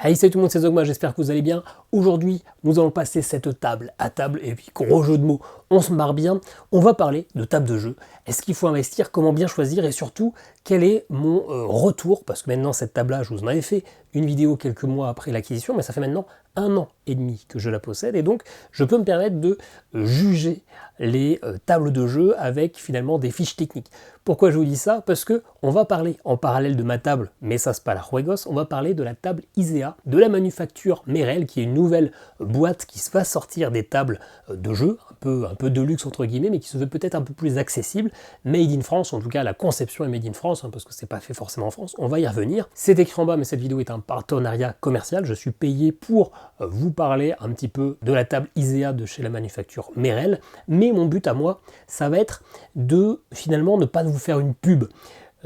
Hey, salut tout le monde, c'est Zogma, j'espère que vous allez bien. Aujourd'hui, nous allons passer cette table à table, et puis gros jeu de mots, on se marre bien. On va parler de table de jeu. Est-ce qu'il faut investir, comment bien choisir, et surtout, quel est mon retour, parce que maintenant cette table-là, je vous en avais fait une vidéo quelques mois après l'acquisition, mais ça fait maintenant 1 an et demi que je la possède, et donc je peux me permettre de juger les tables de jeu avec finalement des fiches techniques. Pourquoi je vous dis ça? Parce que on va parler en parallèle de ma table, mais ça c'est pas la Juegos, on va parler de la table ISEA, de la manufacture Merrell, qui est une nouvelle boîte qui va sortir des tables de jeu, un peu de luxe entre guillemets, mais qui se veut peut-être un peu plus accessible, made in France, en tout cas la conception est made in France, parce que c'est pas fait forcément en France, on va y revenir. C'est écrit en bas, mais cette vidéo est un partenariat commercial, je suis payé pour vous parler un petit peu de la table ISEA de chez la manufacture Merrell, mais mon but à moi, ça va être de finalement ne pas vous faire une pub.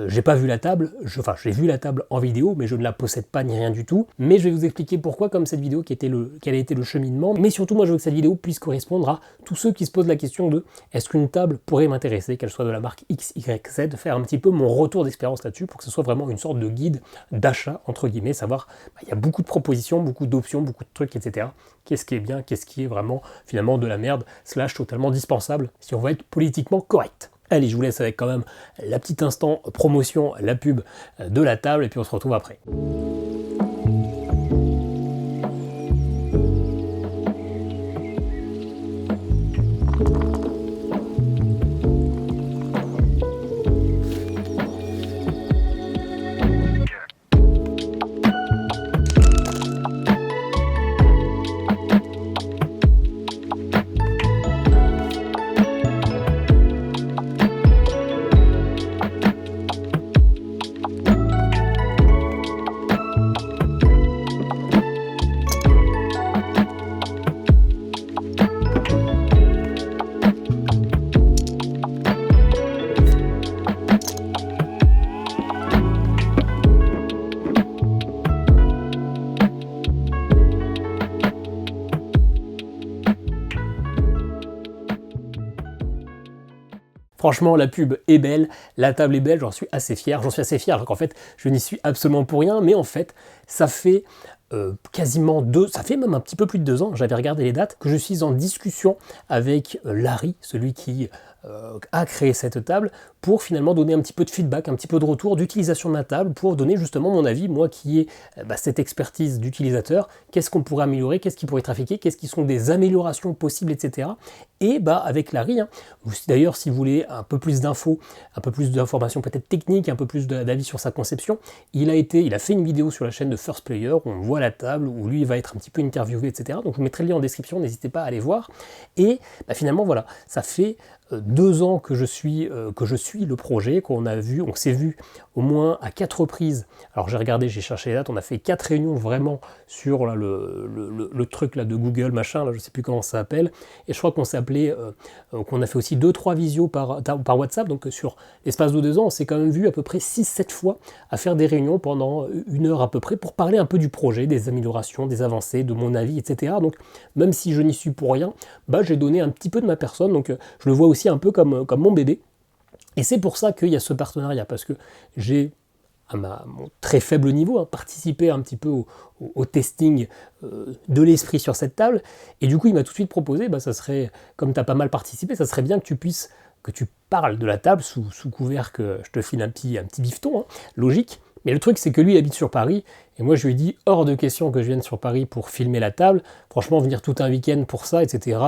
J'ai pas vu la table, j'ai vu la table en vidéo, mais je ne la possède pas ni rien du tout. Mais je vais vous expliquer pourquoi, comme cette vidéo quel a été le cheminement. Mais surtout, moi je veux que cette vidéo puisse correspondre à tous ceux qui se posent la question de est-ce qu'une table pourrait m'intéresser, qu'elle soit de la marque X, Y, Z, faire un petit peu mon retour d'expérience là-dessus pour que ce soit vraiment une sorte de guide d'achat, entre guillemets, savoir, il y a beaucoup de propositions, beaucoup d'options, beaucoup de trucs, etc. Qu'est-ce qui est bien, qu'est-ce qui est vraiment finalement de la merde, / totalement dispensable, si on veut être politiquement correct. Allez, je vous laisse avec quand même la petite instant promotion, la pub de la table, et puis on se retrouve après. Franchement, la pub est belle, la table est belle, j'en suis assez fier, alors qu'en fait, je n'y suis absolument pour rien, mais en fait, ça fait ça fait même un petit peu plus de 2 ans, j'avais regardé les dates, que je suis en discussion avec Larry, celui qui a créé cette table, pour finalement donner un petit peu de feedback, un petit peu de retour d'utilisation de ma table, pour donner justement mon avis, moi qui ai cette expertise d'utilisateur, qu'est-ce qu'on pourrait améliorer, qu'est-ce qui pourrait trafiquer, qu'est-ce qui sont des améliorations possibles, etc. Et avec Larry, d'ailleurs si vous voulez un peu plus d'infos, un peu plus d'informations peut-être techniques, un peu plus d'avis sur sa conception, il a fait une vidéo sur la chaîne de First Player où on voit la table, où lui va être un petit peu interviewé, etc. Donc je vous mettrai le lien en description, n'hésitez pas à aller voir. Et finalement voilà, ça fait 2 ans que je suis le projet, on s'est vu au moins à 4 reprises. Alors j'ai regardé, j'ai cherché les dates, on a fait 4 réunions vraiment sur là, le truc là de Google, machin, là, je sais plus comment ça s'appelle, et je crois qu'on s'est appelé, qu'on a fait aussi 2-3 visios par WhatsApp, donc sur l'espace de 2 ans, on s'est quand même vu à peu près 6-7 fois à faire des réunions pendant 1 heure à peu près pour parler un peu du projet, des améliorations, des avancées, de mon avis, etc. Donc même si je n'y suis pour rien, j'ai donné un petit peu de ma personne, donc je le vois aussi un peu comme mon bébé. Et c'est pour ça qu'il y a ce partenariat, parce que j'ai, à mon très faible niveau, participé un petit peu au testing de l'esprit sur cette table, et du coup il m'a tout de suite proposé, ça serait, comme tu as pas mal participé, ça serait bien que tu parles de la table sous couvert que je te file un petit bifton, logique. Mais le truc, c'est que lui, il habite sur Paris, et moi, je lui ai dit, hors de question que je vienne sur Paris pour filmer la table. Franchement, venir tout un week-end pour ça, etc.,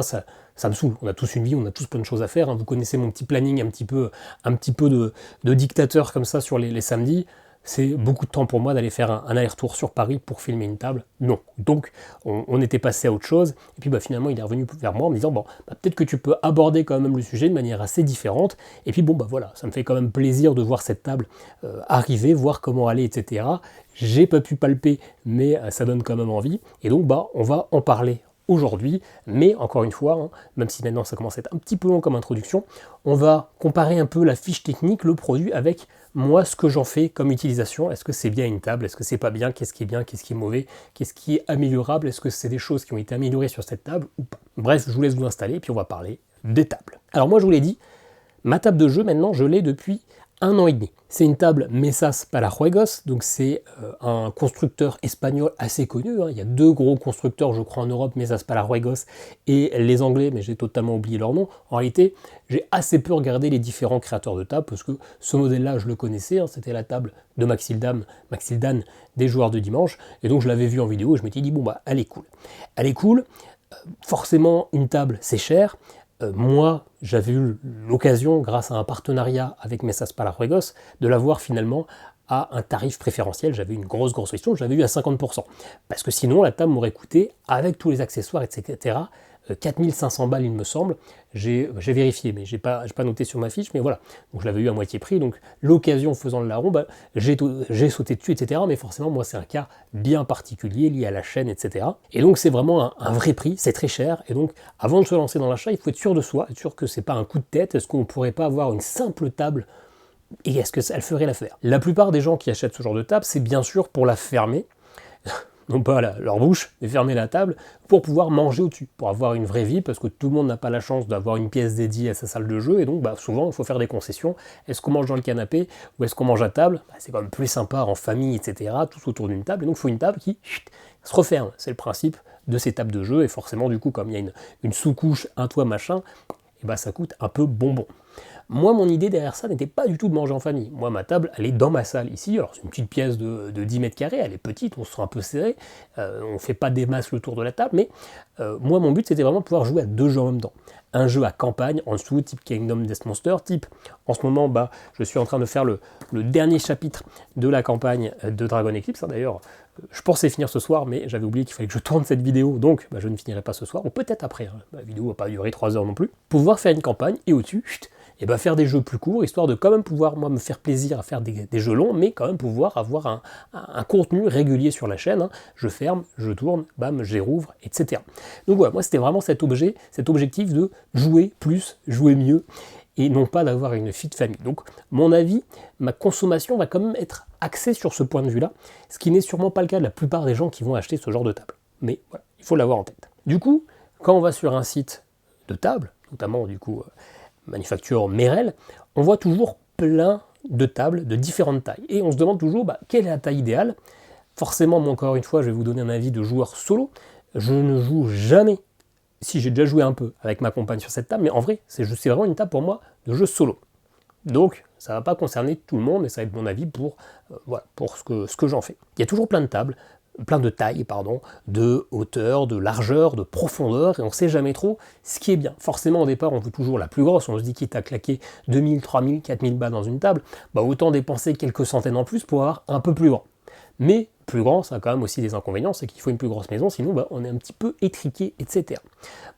ça me saoule. On a tous une vie, on a tous plein de choses à faire. Vous connaissez mon petit planning, un petit peu de dictateur comme ça sur les samedis. C'est beaucoup de temps pour moi d'aller faire un aller-retour sur Paris pour filmer une table. Non. Donc, on était passé à autre chose. Et puis, finalement, il est revenu vers moi en me disant, peut-être que tu peux aborder quand même le sujet de manière assez différente. Et puis, voilà, ça me fait quand même plaisir de voir cette table arriver, voir comment aller, etc. J'ai pas pu palper, mais ça donne quand même envie. Et donc, on va en parler aujourd'hui, mais encore une fois, même si maintenant ça commence à être un petit peu long comme introduction, on va comparer un peu la fiche technique, le produit, avec moi ce que j'en fais comme utilisation. Est-ce que c'est bien une table? Est-ce que c'est pas bien? Qu'est-ce qui est bien? Qu'est-ce qui est mauvais? Qu'est-ce qui est améliorable? Est-ce que c'est des choses qui ont été améliorées sur cette table ou pas? Bref, je vous laisse vous installer et puis on va parler des tables. Alors moi je vous l'ai dit, ma table de jeu maintenant je l'ai depuis 1 an et demi. C'est une table Mesas Palajuegos, donc c'est un constructeur espagnol assez connu, hein. Il y a 2 gros constructeurs, je crois, en Europe, Mesas Palajuegos et les Anglais, mais j'ai totalement oublié leur nom. En réalité, j'ai assez peu regardé les différents créateurs de tables, parce que ce modèle-là, je le connaissais, hein, c'était la table de Maxildan des joueurs de dimanche, et donc je l'avais vu en vidéo, et je m'étais dit, bon bah, elle est cool. Elle est cool, forcément, une table, c'est cher. Moi, j'avais eu l'occasion, grâce à un partenariat avec Mesas Palajuegos, de l'avoir finalement à un tarif préférentiel. J'avais une grosse réduction, je l'avais eu à 50%. Parce que sinon, la table m'aurait coûté, avec tous les accessoires, etc., 4500 balles, il me semble. J'ai vérifié, mais je n'ai pas noté sur ma fiche, mais voilà. Donc je l'avais eu à moitié prix, donc l'occasion faisant le larron, bah, j'ai sauté dessus, etc. Mais forcément, moi, c'est un cas bien particulier, lié à la chaîne, etc. Et donc c'est vraiment un vrai prix, c'est très cher. Et donc, avant de se lancer dans l'achat, il faut être sûr de soi, être sûr que c'est pas un coup de tête. Est-ce qu'on ne pourrait pas avoir une simple table et est-ce qu'elle ferait l'affaire? La plupart des gens qui achètent ce genre de table, c'est bien sûr pour la fermer, non pas leur bouche, mais fermer la table, pour pouvoir manger au-dessus, pour avoir une vraie vie, parce que tout le monde n'a pas la chance d'avoir une pièce dédiée à sa salle de jeu, et donc bah, souvent il faut faire des concessions. Est-ce qu'on mange dans le canapé, ou est-ce qu'on mange à table? Bah, c'est quand même plus sympa en famille, etc., tous autour d'une table, et donc il faut une table qui se referme. C'est le principe de ces tables de jeu, et forcément du coup, comme il y a une sous-couche, un toit, machin, et bah, ça coûte un peu bonbon. Moi, mon idée derrière ça n'était pas du tout de manger en famille. Moi, ma table, elle est dans ma salle ici. Alors, c'est une petite pièce de 10 mètres carrés, elle est petite, on se sent un peu serré, on ne fait pas des masses le tour de la table, mais moi, mon but, c'était vraiment de pouvoir jouer à 2 jeux en même temps. Un jeu à campagne en dessous, type Kingdom Death Monster, type, en ce moment, bah, je suis en train de faire le dernier chapitre de la campagne de Dragon Eclipse. D'ailleurs, je pensais finir ce soir, mais j'avais oublié qu'il fallait que je tourne cette vidéo, donc bah, je ne finirai pas ce soir, ou peut-être après. Hein. La vidéo ne va pas durer 3 heures non plus. Pouvoir faire une campagne, et au-dessus, et bah faire des jeux plus courts, histoire de quand même pouvoir, moi, me faire plaisir à faire des jeux longs, mais quand même pouvoir avoir un contenu régulier sur la chaîne. Hein. Je ferme, je tourne, bam, je les rouvre, etc. Donc voilà, moi, c'était vraiment cet objectif de jouer plus, jouer mieux, et non pas d'avoir une vie de famille. Donc, mon avis, ma consommation va quand même être axée sur ce point de vue-là, ce qui n'est sûrement pas le cas de la plupart des gens qui vont acheter ce genre de table. Mais voilà, il faut l'avoir en tête. Du coup, quand on va sur un site de table, notamment du coup manufacture Merrell, on voit toujours plein de tables de différentes tailles. Et on se demande toujours bah, quelle est la taille idéale. Forcément, moi encore une fois, je vais vous donner un avis de joueur solo. Je ne joue jamais, si j'ai déjà joué un peu avec ma compagne sur cette table, mais en vrai, c'est vraiment une table pour moi de jeu solo. Donc, ça ne va pas concerner tout le monde, mais ça va être mon avis pour ce que j'en fais. Il y a toujours plein de tables, plein de tailles, de hauteur, de largeur, de profondeur, et on ne sait jamais trop ce qui est bien. Forcément, au départ, on veut toujours la plus grosse, on se dit quitte à claquer 2000, 3000, 4000 balles dans une table, bah autant dépenser quelques centaines en plus pour avoir un peu plus grand. Mais plus grand, ça a quand même aussi des inconvénients, c'est qu'il faut une plus grosse maison, sinon bah, on est un petit peu étriqué, etc.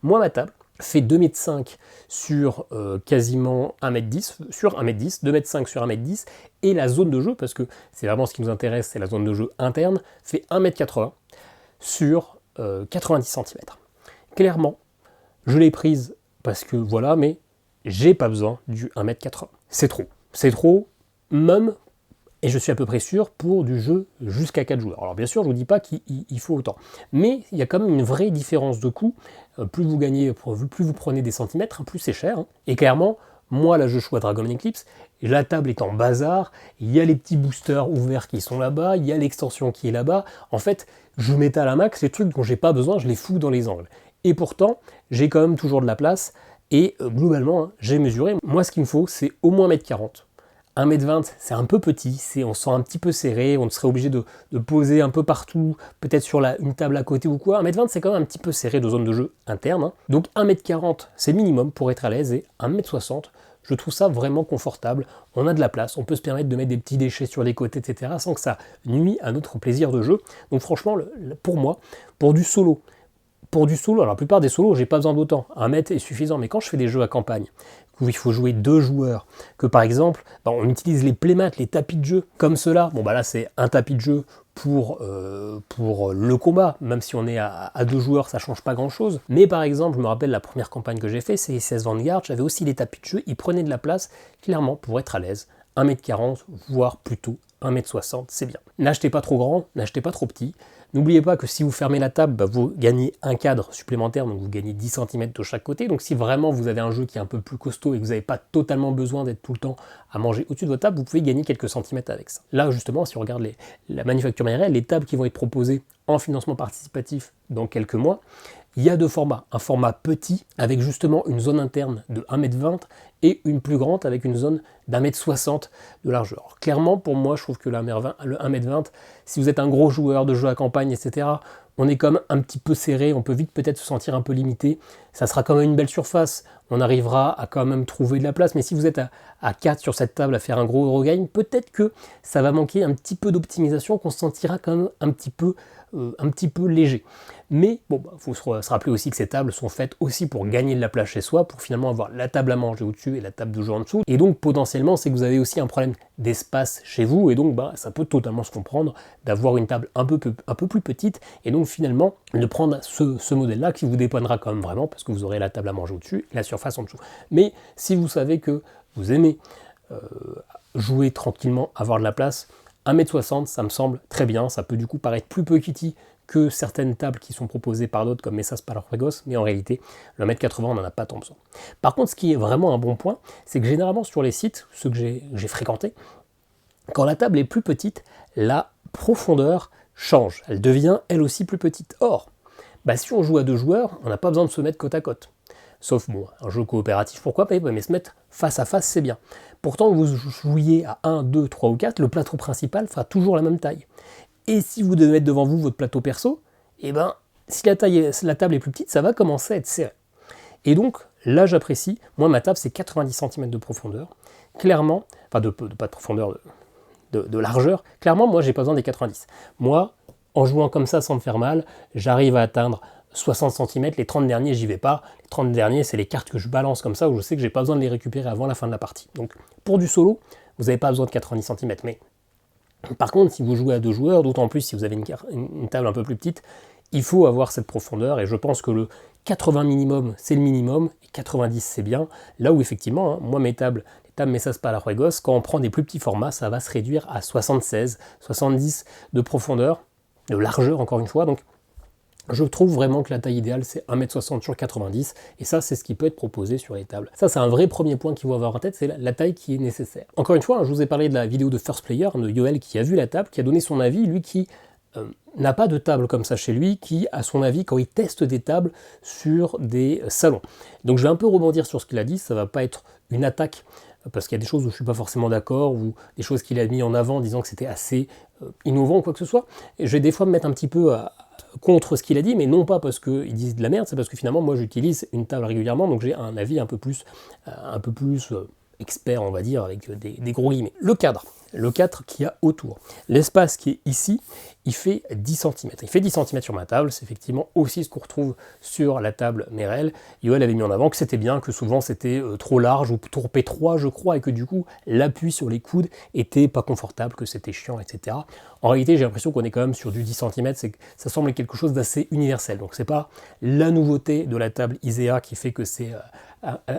Moi, ma table fait 2,5 m sur quasiment 1,10 m, sur 1,10 m, 2,5 m sur 1,10 m, et la zone de jeu, parce que c'est vraiment ce qui nous intéresse, c'est la zone de jeu interne, fait 1,80 m sur 90 cm. Clairement, je l'ai prise parce que voilà, mais j'ai pas besoin du 1,80 m. C'est trop, même, et je suis à peu près sûr, pour du jeu jusqu'à 4 joueurs. Alors bien sûr, je ne vous dis pas qu'il faut autant, mais il y a quand même une vraie différence de coût. Plus vous gagnez, plus vous prenez des centimètres, plus c'est cher. Hein. Et clairement, moi là je joue à Dragon Eclipse, la table est en bazar, il y a les petits boosters ouverts qui sont là-bas, il y a l'extension qui est là-bas. En fait, je m'étale à max, les trucs dont j'ai pas besoin, je les fous dans les angles. Et pourtant, j'ai quand même toujours de la place, et globalement, hein, j'ai mesuré. Moi, ce qu'il me faut, c'est au moins 1,40 m. 1,20 m, c'est un peu petit, on se sent un petit peu serré, on serait obligé de poser un peu partout, peut-être sur une table à côté ou quoi. 1,20 m, c'est quand même un petit peu serré de zone de jeu interne. Hein. Donc 1,40 m, c'est minimum pour être à l'aise, et 1,60 m, je trouve ça vraiment confortable. On a de la place, on peut se permettre de mettre des petits déchets sur les côtés, etc., sans que ça nuise à notre plaisir de jeu. Donc franchement, pour moi, pour du solo, alors la plupart des solos, j'ai pas besoin d'autant. 1 mètre est suffisant, mais quand je fais des jeux à campagne, où il faut jouer 2 joueurs, que par exemple, on utilise les playmats, les tapis de jeu, comme cela, bon bah là c'est un tapis de jeu pour le combat, même si on est à 2 joueurs, ça change pas grand chose. Mais par exemple, je me rappelle la première campagne que j'ai fait, c'est 16 Vanguard, j'avais aussi des tapis de jeu, ils prenaient de la place, clairement, pour être à l'aise. 1,40 m, voire plutôt 1,60 m, c'est bien. N'achetez pas trop grand, n'achetez pas trop petit, N'oubliez pas que si vous fermez la table, vous gagnez un cadre supplémentaire, donc vous gagnez 10 cm de chaque côté. Donc si vraiment vous avez un jeu qui est un peu plus costaud et que vous n'avez pas totalement besoin d'être tout le temps à manger au-dessus de votre table, vous pouvez gagner quelques centimètres avec ça. Là justement, si on regarde la manufacture matérielle, les tables qui vont être proposées en financement participatif dans quelques mois, il y a deux formats. Un format petit avec justement une zone interne de 1,20 m et une plus grande avec une zone d'1,60 m de largeur. Alors, clairement, pour moi, je trouve que le 1,20 m, si vous êtes un gros joueur de jeux à campagne, etc., on est comme un petit peu serré, on peut vite peut-être se sentir un peu limité. Ça sera quand même une belle surface, on arrivera à quand même trouver de la place, mais si vous êtes à 4 sur cette table à faire un gros Eurogame, peut-être que ça va manquer un petit peu d'optimisation, qu'on se sentira quand même un petit peu léger. Mais bon, faut se rappeler aussi que ces tables sont faites aussi pour gagner de la place chez soi, pour finalement avoir la table à manger au-dessus et la table de jeu en dessous. Et donc potentiellement, c'est que vous avez aussi un problème d'espace chez vous, et donc ça peut totalement se comprendre d'avoir une table un peu plus petite, et donc finalement de prendre ce modèle-là qui vous dépanera quand même vraiment, parce que vous aurez la table à manger au-dessus et la surface en dessous. Mais si vous savez que vous aimez jouer tranquillement, avoir de la place, 1,60 m, ça me semble très bien. Ça peut du coup paraître plus petit que certaines tables qui sont proposées par d'autres comme Mesas Palajuegos, mais en réalité, le 1,80 m, on n'en a pas tant besoin. Par contre, ce qui est vraiment un bon point, c'est que généralement sur les sites, ceux que j'ai fréquentés, quand la table est plus petite, la profondeur change. Elle devient elle aussi plus petite. Or, si on joue à 2 joueurs, on n'a pas besoin de se mettre côte à côte. Sauf un jeu coopératif, pourquoi pas, mais se mettre face à face, c'est bien. Pourtant, que vous jouiez à 1, 2, 3 ou 4, le plateau principal fera toujours la même taille. Et si vous devez mettre devant vous votre plateau perso, si la table est plus petite, ça va commencer à être serré. Et donc, là, j'apprécie. Moi, ma table, c'est 90 cm de profondeur. Clairement, pas de profondeur, de largeur. Clairement, moi, j'ai pas besoin des 90. Moi, en jouant comme ça sans me faire mal, j'arrive à atteindre 60 cm, les 30 derniers, j'y vais pas. Les 30 derniers, c'est les cartes que je balance comme ça, où je sais que j'ai pas besoin de les récupérer avant la fin de la partie. Donc, pour du solo, vous n'avez pas besoin de 90 cm. Mais par contre, si vous jouez à 2 joueurs, d'autant plus si vous avez une table un peu plus petite, il faut avoir cette profondeur, et je pense que le 80 minimum, c'est le minimum, et 90, c'est bien. Là où, effectivement, moi, les tables Mesas Palajuegos, quand on prend des plus petits formats, ça va se réduire à 76, 70 de profondeur, de largeur, encore une fois. Donc, je trouve vraiment que la taille idéale, c'est 1,60 m sur 90, et ça, c'est ce qui peut être proposé sur les tables. Ça, c'est un vrai premier point qu'il faut avoir en tête, c'est la taille qui est nécessaire. Encore une fois, je vous ai parlé de la vidéo de First Player, de Yoel, qui a vu la table, qui a donné son avis, lui qui n'a pas de table comme ça chez lui, qui a son avis quand il teste des tables sur des salons. Donc je vais un peu rebondir sur ce qu'il a dit, ça va pas être une attaque, parce qu'il y a des choses où je ne suis pas forcément d'accord, ou des choses qu'il a mis en avant en disant que c'était assez innovant ou quoi que ce soit. Et je vais des fois me mettre un petit peu contre ce qu'il a dit, mais non pas parce qu'il dit de la merde, c'est parce que finalement moi j'utilise une table régulièrement, donc j'ai un avis un peu plus expert, on va dire, avec des gros guillemets. Le cadre qu'il y a autour. L'espace qui est ici, il fait 10 cm. Il fait 10 cm sur ma table, c'est effectivement aussi ce qu'on retrouve sur la table Merrell. Yoel avait mis en avant que c'était bien, que souvent c'était trop large ou trop étroit, je crois, et que du coup l'appui sur les coudes était pas confortable, que c'était chiant, etc. En réalité, j'ai l'impression qu'on est quand même sur du 10 cm, c'est que ça semble quelque chose d'assez universel. Donc c'est pas la nouveauté de la table ISEA qui fait que c'est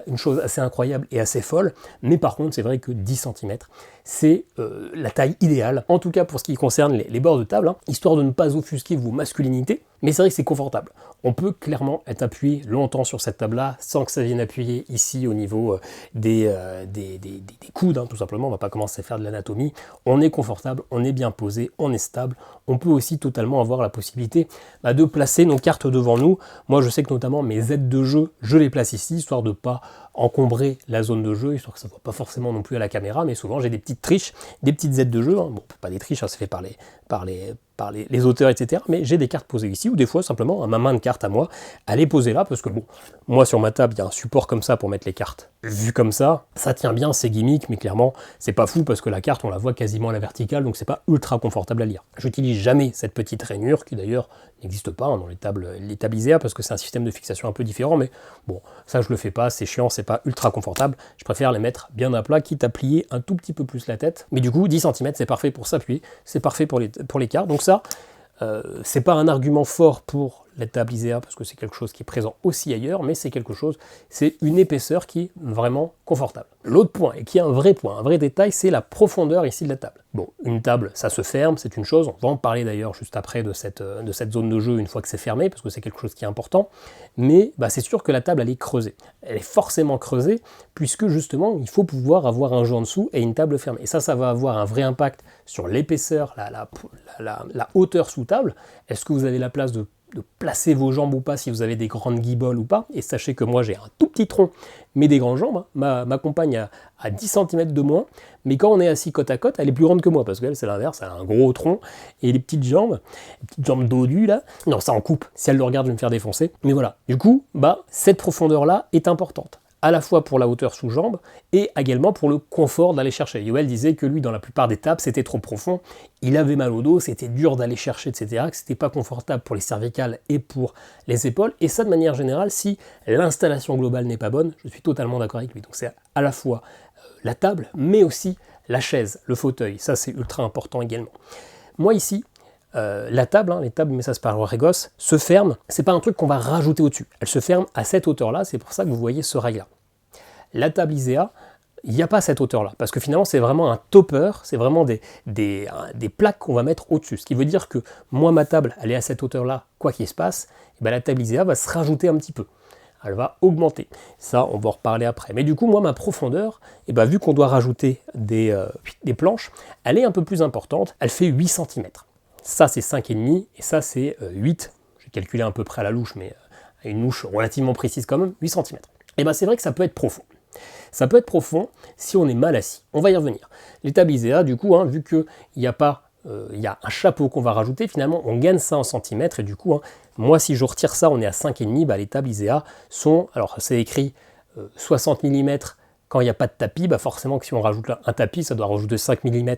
une chose assez incroyable et assez folle, mais par contre c'est vrai que 10 cm c'est la taille idéale, en tout cas pour ce qui concerne les bords de table, histoire de ne pas offusquer vos masculinités, mais c'est vrai que c'est confortable. On peut clairement être appuyé longtemps sur cette table-là, sans que ça vienne appuyer ici au niveau des coudes, tout simplement, on va pas commencer à faire de l'anatomie. On est confortable, on est bien posé, on est stable. On peut aussi totalement avoir la possibilité de placer nos cartes devant nous. Moi je sais que notamment mes aides de jeu, je les place ici, histoire de ne pas encombrer la zone de jeu, histoire que ça ne voit pas forcément non plus à la caméra, mais souvent j'ai des petites triches, des petites aides de jeu, bon pas des triches, c'est fait par les auteurs, etc. Mais j'ai des cartes posées ici, ou des fois simplement ma main de carte à moi, elle est posée là, parce que bon, moi sur ma table, il y a un support comme ça pour mettre les cartes. Vu comme ça tient bien, c'est gimmick, mais clairement, c'est pas fou, parce que la carte, on la voit quasiment à la verticale, donc c'est pas ultra confortable à lire. J'utilise jamais cette petite rainure, qui d'ailleurs n'existe pas dans les tables ISEA, parce que c'est un système de fixation un peu différent, mais bon, ça je le fais pas, c'est chiant, c'est pas ultra confortable, je préfère les mettre bien à plat, quitte à plier un tout petit peu plus la tête, mais du coup 10 cm c'est parfait pour s'appuyer, c'est parfait pour les cartes, donc ça c'est pas un argument fort pour la table ISEA parce que c'est quelque chose qui est présent aussi ailleurs, mais c'est une épaisseur qui est vraiment confortable. L'autre point, et qui est un vrai détail, c'est la profondeur ici de la table. Bon, une table, ça se ferme, c'est une chose, on va en parler d'ailleurs juste après de cette zone de jeu une fois que c'est fermé, parce que c'est quelque chose qui est important, mais c'est sûr que la table, elle est creusée. Elle est forcément creusée, puisque justement, il faut pouvoir avoir un jeu en dessous et une table fermée. Et ça va avoir un vrai impact sur l'épaisseur, la hauteur sous table. Est-ce que vous avez la place de placer vos jambes ou pas, si vous avez des grandes guiboles ou pas. Et sachez que moi j'ai un tout petit tronc, mais des grandes jambes. Ma compagne a 10 cm de moins, mais quand on est assis côte à côte, elle est plus grande que moi, parce qu'elle c'est l'inverse, elle a un gros tronc, et les petites jambes dodues là, non ça en coupe, si elle le regarde je vais me faire défoncer. Mais voilà, du coup, cette profondeur là est importante, à la fois pour la hauteur sous jambe et également pour le confort d'aller chercher. Yoel disait que lui, dans la plupart des tables, c'était trop profond, il avait mal au dos, c'était dur d'aller chercher, etc., que c'était pas confortable pour les cervicales et pour les épaules, et ça de manière générale, si l'installation globale n'est pas bonne, je suis totalement d'accord avec lui. Donc c'est à la fois la table, mais aussi la chaise, le fauteuil, ça c'est ultra important également. Moi ici, la table, les tables, mais ça c'est par Oregos, se ferme, c'est pas un truc qu'on va rajouter au-dessus. Elle se ferme à cette hauteur-là, c'est pour ça que vous voyez ce rail-là. La table ISEA, il n'y a pas cette hauteur-là, parce que finalement c'est vraiment un topper, c'est vraiment des plaques qu'on va mettre au-dessus. Ce qui veut dire que moi, ma table, elle est à cette hauteur-là, quoi qu'il se passe, et la table ISEA va se rajouter un petit peu. Elle va augmenter. Ça, on va en reparler après. Mais du coup, moi, ma profondeur, vu qu'on doit rajouter des planches, elle est un peu plus importante, elle fait 8 cm. Ça, c'est 5,5 et ça, c'est 8. J'ai calculé à peu près à la louche, mais à une louche relativement précise quand même, 8 cm. Et c'est vrai que ça peut être profond. Ça peut être profond si on est mal assis. On va y revenir. Les tables ISEA, du coup, vu qu'il y a un chapeau qu'on va rajouter, finalement, on gagne ça en centimètres. Et du coup, moi, si je retire ça, on est à 5,5. Les tables ISEA sont, alors c'est écrit 60 mm. Quand il n'y a pas de tapis, forcément que si on rajoute un tapis, ça doit rajouter 5 mm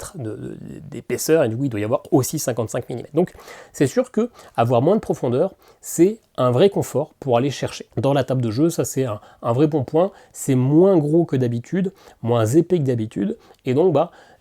d'épaisseur, et du coup il doit y avoir aussi 55 mm. Donc c'est sûr que avoir moins de profondeur, c'est un vrai confort pour aller chercher. Dans la table de jeu, ça c'est un vrai bon point, c'est moins gros que d'habitude, moins épais que d'habitude, et donc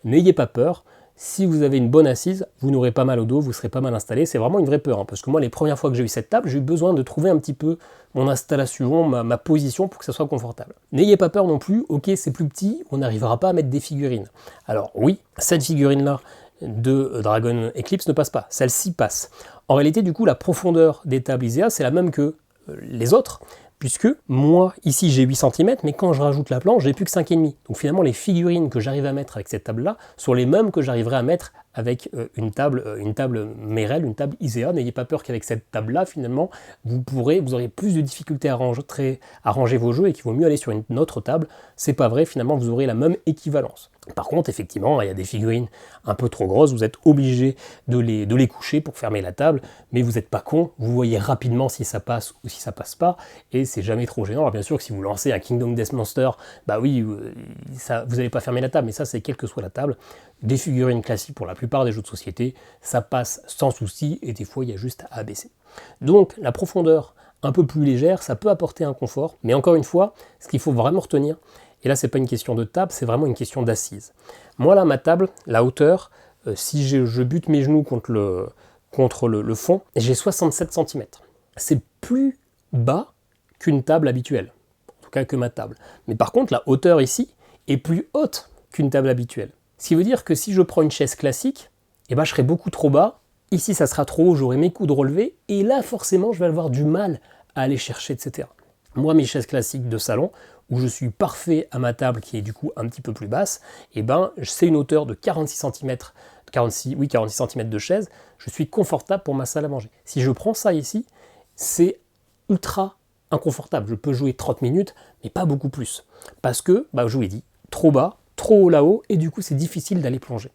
n'ayez pas peur. Si vous avez une bonne assise, vous n'aurez pas mal au dos, vous serez pas mal installé. C'est vraiment une vraie peur, parce que moi, les premières fois que j'ai eu cette table, j'ai eu besoin de trouver un petit peu mon installation, ma position pour que ça soit confortable. N'ayez pas peur non plus, ok, c'est plus petit, on n'arrivera pas à mettre des figurines. Alors oui, cette figurine-là de Dragon Eclipse ne passe pas, celle-ci passe. En réalité, du coup, la profondeur des tables ISEA, c'est la même que les autres, puisque moi, ici, j'ai 8 cm, mais quand je rajoute la planche, j'ai plus que 5,5. Donc finalement, les figurines que j'arrive à mettre avec cette table-là sont les mêmes que j'arriverai à mettre avec une table Merrell, une table ISEA. N'ayez pas peur qu'avec cette table-là, finalement, vous aurez plus de difficultés à ranger vos jeux et qu'il vaut mieux aller sur une autre table. C'est pas vrai, finalement, vous aurez la même équivalence. Par contre, effectivement, il y a des figurines un peu trop grosses, vous êtes obligé de les coucher pour fermer la table, mais vous n'êtes pas con, vous voyez rapidement si ça passe ou si ça passe pas, et c'est jamais trop gênant. Alors bien sûr que si vous lancez un Kingdom Death Monster, oui, vous n'allez pas fermer la table, mais ça c'est quelle que soit la table. Des figurines classiques pour la plupart des jeux de société, ça passe sans souci, et des fois il y a juste à abaisser. Donc la profondeur un peu plus légère, ça peut apporter un confort, mais encore une fois, ce qu'il faut vraiment retenir, et là, c'est pas une question de table, c'est vraiment une question d'assise. Moi, là, ma table, la hauteur, si je bute mes genoux contre le fond, j'ai 67 cm. C'est plus bas qu'une table habituelle, en tout cas que ma table. Mais par contre, la hauteur ici est plus haute qu'une table habituelle. Ce qui veut dire que si je prends une chaise classique, je serai beaucoup trop bas. Ici, ça sera trop haut, j'aurai mes coudes relevés, et là, forcément, je vais avoir du mal à aller chercher, etc. Moi, mes chaises classiques de salon, où je suis parfait à ma table qui est du coup un petit peu plus basse, c'est une hauteur de 46 cm, 46 cm de chaise, je suis confortable pour ma salle à manger. Si je prends ça ici, c'est ultra inconfortable. Je peux jouer 30 minutes, mais pas beaucoup plus. Parce que, je vous l'ai dit, trop bas, trop haut là-haut, et du coup c'est difficile d'aller plonger.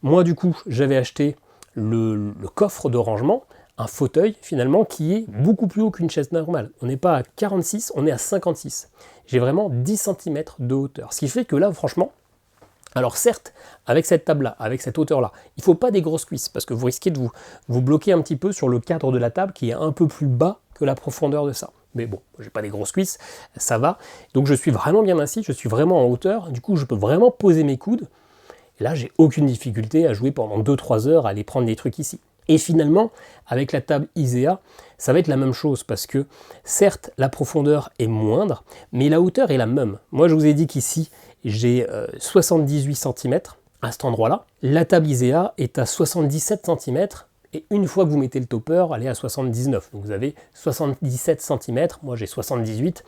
Moi du coup, j'avais acheté le coffre de rangement, un fauteuil finalement qui est beaucoup plus haut qu'une chaise normale. On n'est pas à 46, on est à 56. J'ai vraiment 10 cm de hauteur. Ce qui fait que là, franchement, alors certes, avec cette table-là, avec cette hauteur-là, il ne faut pas des grosses cuisses, parce que vous risquez de vous bloquer un petit peu sur le cadre de la table qui est un peu plus bas que la profondeur de ça. Mais bon, j'ai pas des grosses cuisses, ça va. Donc je suis vraiment bien assis, je suis vraiment en hauteur, du coup je peux vraiment poser mes coudes. Et là, j'ai aucune difficulté à jouer pendant 2-3 heures à aller prendre des trucs ici. Et finalement, avec la table ISEA, ça va être la même chose parce que certes, la profondeur est moindre, mais la hauteur est la même. Moi, je vous ai dit qu'ici, j'ai 78 cm à cet endroit-là. La table ISEA est à 77 cm et une fois que vous mettez le topper, elle est à 79. Donc vous avez 77 cm, moi j'ai 78.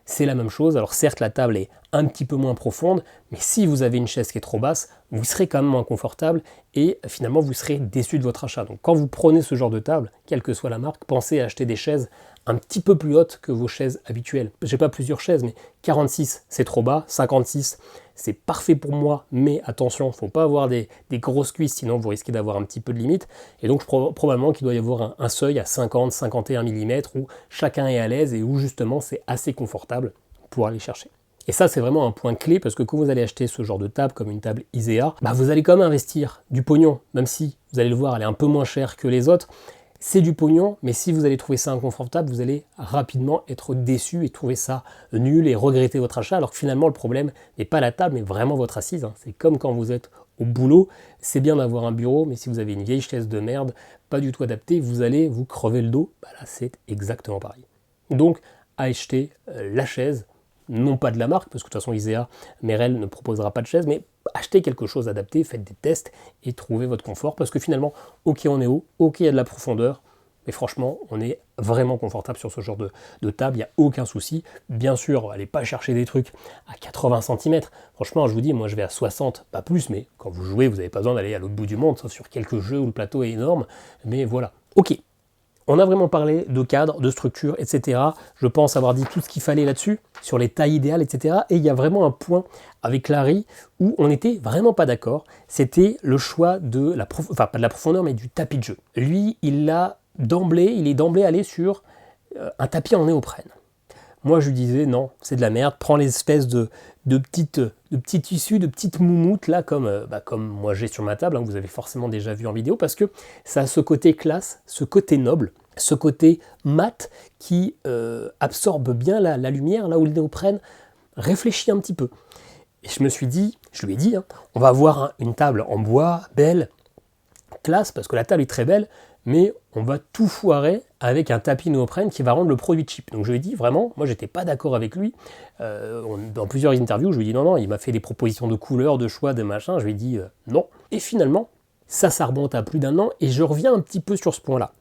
C'est la même chose. Alors certes, la table est un petit peu moins profonde, mais si vous avez une chaise qui est trop basse, vous serez quand même moins confortable et finalement vous serez déçu de votre achat. Donc quand vous prenez ce genre de table, quelle que soit la marque, pensez à acheter des chaises un petit peu plus hautes que vos chaises habituelles. J'ai pas plusieurs chaises, mais 46 c'est trop bas, 56 c'est parfait pour moi, mais attention, il ne faut pas avoir des grosses cuisses, sinon vous risquez d'avoir un petit peu de limite. Et donc probablement qu'il doit y avoir un seuil à 50-51 mm où chacun est à l'aise et où justement c'est assez confortable pour aller chercher. Et ça, c'est vraiment un point clé parce que quand vous allez acheter ce genre de table, comme une table ISEA, vous allez quand même investir du pognon, même si, vous allez le voir, elle est un peu moins chère que les autres. C'est du pognon, mais si vous allez trouver ça inconfortable, vous allez rapidement être déçu et trouver ça nul et regretter votre achat, alors que finalement, le problème n'est pas la table, mais vraiment votre assise. C'est comme quand vous êtes au boulot, c'est bien d'avoir un bureau, mais si vous avez une vieille chaise de merde, pas du tout adaptée, vous allez vous crever le dos. Là, c'est exactement pareil. Donc, acheter la chaise, non pas de la marque, parce que de toute façon ISEA, Merrell ne proposera pas de chaise, mais achetez quelque chose adapté, faites des tests et trouvez votre confort, parce que finalement, ok on est haut, ok il y a de la profondeur, mais franchement, on est vraiment confortable sur ce genre de table, il n'y a aucun souci. Bien sûr, allez pas chercher des trucs à 80 cm. Franchement, je vous dis, moi je vais à 60, pas plus, mais quand vous jouez, vous n'avez pas besoin d'aller à l'autre bout du monde, sauf sur quelques jeux où le plateau est énorme, mais voilà. Ok. On a vraiment parlé de cadre, de structure, etc. Je pense avoir dit tout ce qu'il fallait là-dessus, sur les tailles idéales, etc. Et il y a vraiment un point avec Larry où on n'était vraiment pas d'accord. C'était le choix de pas de la profondeur, mais du tapis de jeu. Lui, il est d'emblée allé sur un tapis en néoprène. Moi, je lui disais, non, c'est de la merde, prends les espèces de petits tissus, de petites moumoutes, là, comme moi j'ai sur ma table, vous avez forcément déjà vu en vidéo, parce que ça a ce côté classe, ce côté noble, ce côté mat qui absorbe bien la lumière, là où le néoprène réfléchit un petit peu. Et je lui ai dit, on va avoir une table en bois, belle, classe, parce que la table est très belle, mais on va tout foirer avec un tapis néoprène qui va rendre le produit cheap. Donc je lui ai dit vraiment, moi j'étais pas d'accord avec lui. Dans plusieurs interviews, je lui ai dit non, il m'a fait des propositions de couleurs, de choix, de machin, je lui ai dit non. Et finalement, ça remonte à plus d'1 an et je reviens un petit peu sur ce point-là.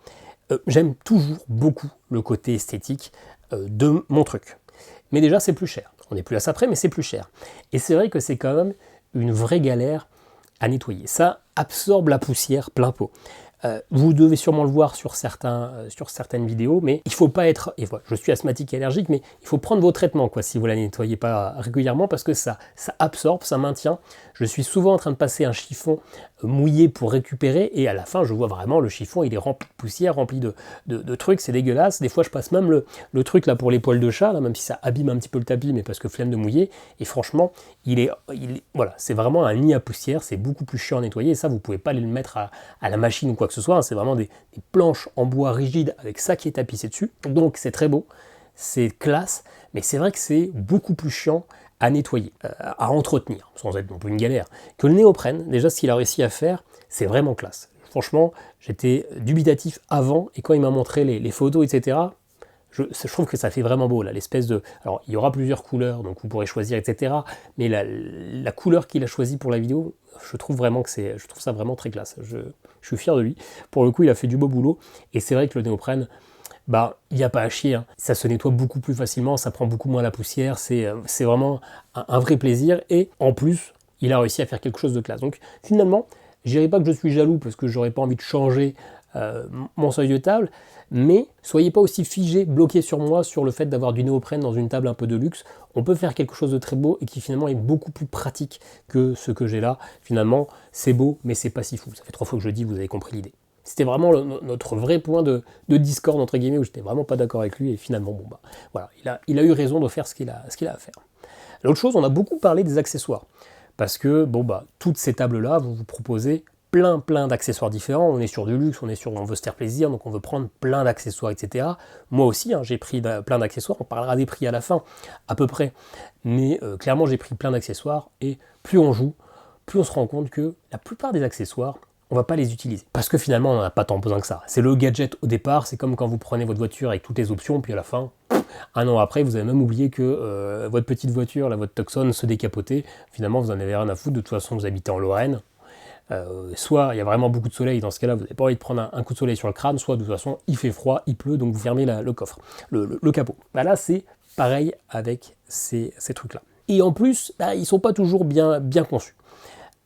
J'aime toujours beaucoup le côté esthétique de mon truc. Mais déjà c'est plus cher. On n'est plus à ça près, mais c'est plus cher. Et c'est vrai que c'est quand même une vraie galère à nettoyer. Ça absorbe la poussière plein pot. Vous devez sûrement le voir sur certaines vidéos, mais il ne faut pas être, et voilà, je suis asthmatique et allergique, mais il faut prendre vos traitements si vous ne la nettoyez pas régulièrement, parce que ça absorbe, ça maintient. Je suis souvent en train de passer un chiffon mouillé pour récupérer, et à la fin je vois vraiment le chiffon, il est rempli de poussière, rempli de trucs, c'est dégueulasse. Des fois je passe même le truc là pour les poils de chat, là, même si ça abîme un petit peu le tapis, mais parce que flemme de mouiller, et franchement, voilà, c'est vraiment un nid à poussière, c'est beaucoup plus chiant à nettoyer, et ça vous pouvez pas aller le mettre à la machine ou quoi que ce soit, c'est vraiment des planches en bois rigides avec ça qui est tapissé dessus, donc c'est très beau, c'est classe, mais c'est vrai que c'est beaucoup plus chiant à nettoyer, à entretenir, sans être non plus une galère, que le néoprène. Déjà ce qu'il a réussi à faire, c'est vraiment classe. Franchement, j'étais dubitatif avant, et quand il m'a montré les photos, etc., je trouve que ça fait vraiment beau, là, l'espèce de... Alors, il y aura plusieurs couleurs, donc vous pourrez choisir, etc., mais la couleur qu'il a choisie pour la vidéo, je trouve ça vraiment très classe. Je suis fier de lui. Pour le coup, il a fait du beau boulot, et c'est vrai que le néoprène, il n'y a pas à chier, ça se nettoie beaucoup plus facilement, ça prend beaucoup moins la poussière, c'est vraiment un vrai plaisir, et en plus, il a réussi à faire quelque chose de classe. Donc finalement, je dirais pas que je suis jaloux, parce que j'aurais pas envie de changer mon seuil de table, mais soyez pas aussi figé, bloqué sur moi, sur le fait d'avoir du néoprène dans une table un peu de luxe. On peut faire quelque chose de très beau et qui finalement est beaucoup plus pratique que ce que j'ai là. Finalement, c'est beau, mais c'est pas si fou. Ça fait 3 fois que je le dis, vous avez compris l'idée. C'était vraiment notre vrai point de discorde, entre guillemets, où j'étais vraiment pas d'accord avec lui, et finalement, voilà, il a eu raison de faire ce qu'il a à faire. L'autre chose, on a beaucoup parlé des accessoires, parce que, toutes ces tables-là vont vous proposer plein d'accessoires différents. On est sur du luxe, on veut se faire plaisir, donc on veut prendre plein d'accessoires, etc. Moi aussi, j'ai pris plein d'accessoires, on parlera des prix à la fin, à peu près, mais clairement j'ai pris plein d'accessoires, et plus on joue, plus on se rend compte que la plupart des accessoires, on va pas les utiliser. Parce que finalement, on n'en a pas tant besoin que ça. C'est le gadget au départ, c'est comme quand vous prenez votre voiture avec toutes les options, puis à la fin, un an après, vous avez même oublié que votre petite voiture, là, votre Tucson, se décapotait. Finalement, vous en avez rien à foutre. De toute façon, vous habitez en Lorraine. Soit il y a vraiment beaucoup de soleil, dans ce cas-là, vous n'avez pas envie de prendre un coup de soleil sur le crâne, soit de toute façon, il fait froid, il pleut, donc vous fermez le coffre, le capot. Bah là, c'est pareil avec ces trucs-là. Et en plus, bah, ils ne sont pas toujours bien conçus.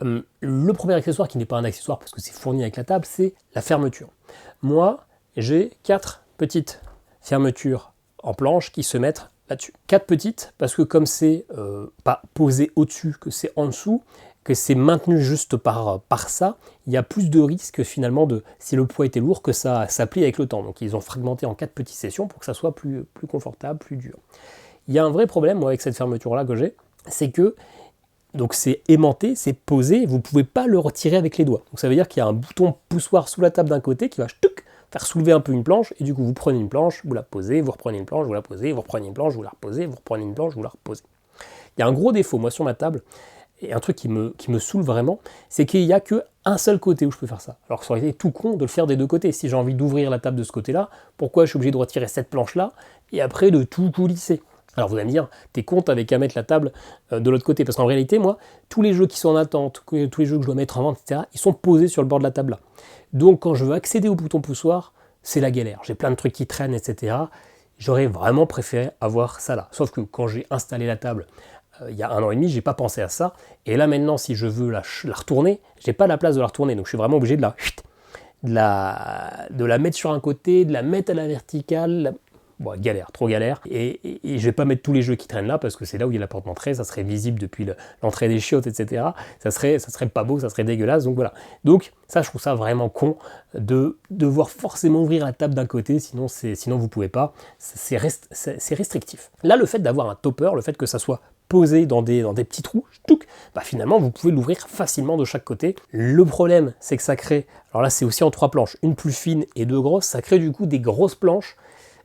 Le premier accessoire, qui n'est pas un accessoire parce que c'est fourni avec la table, c'est la fermeture. Moi, j'ai 4 petites fermetures en planche qui se mettent là-dessus. 4 petites, parce que comme c'est pas posé au-dessus, que c'est en dessous, que c'est maintenu juste par ça, il y a plus de risque finalement, si le poids était lourd, que ça plie avec le temps. Donc ils ont fragmenté en 4 petites sessions pour que ça soit plus confortable, plus dur. Il y a un vrai problème, moi, avec cette fermeture-là que j'ai, c'est que donc c'est aimanté, c'est posé, vous ne pouvez pas le retirer avec les doigts. Donc ça veut dire qu'il y a un bouton poussoir sous la table d'un côté qui va faire soulever un peu une planche, et du coup vous prenez une planche, vous la posez, vous reprenez une planche, vous la posez, vous reprenez une planche, vous la reposez, vous reprenez une planche, vous la reposez. Il y a un gros défaut, moi, sur ma table, et un truc qui me saoule vraiment, c'est qu'il n'y a qu'un seul côté où je peux faire ça. Alors ça aurait été tout con de le faire des deux côtés. Si j'ai envie d'ouvrir la table de ce côté-là, pourquoi je suis obligé de retirer cette planche-là, et après de tout coulisser? Alors vous allez me dire, t'es con, t'avais qu'à mettre la table de l'autre côté. Parce qu'en réalité, moi, tous les jeux qui sont en attente, tous les jeux que je dois mettre en vente, etc., ils sont posés sur le bord de la table là. Donc quand je veux accéder au bouton poussoir, c'est la galère. J'ai plein de trucs qui traînent, etc. J'aurais vraiment préféré avoir ça là. Sauf que quand j'ai installé la table, il y a 1 an et demi, j'ai pas pensé à ça. Et là maintenant, si je veux la retourner, j'ai pas la place de la retourner. Donc je suis vraiment obligé de la mettre sur un côté, de la mettre à la verticale. Bon, galère, trop galère. Et je vais pas mettre tous les jeux qui traînent là, parce que c'est là où il y a la porte d'entrée, ça serait visible depuis l'entrée des chiottes, etc. Ça serait pas beau, ça serait dégueulasse, donc voilà. Donc ça, je trouve ça vraiment con de devoir forcément ouvrir la table d'un côté, sinon vous pouvez pas. C'est restrictif. Là, le fait d'avoir un topper, le fait que ça soit posé dans des petits trous, bah finalement vous pouvez l'ouvrir facilement de chaque côté. Le problème, c'est que ça crée, alors là c'est aussi en 3 planches, une plus fine et 2 grosses, ça crée du coup des grosses planches,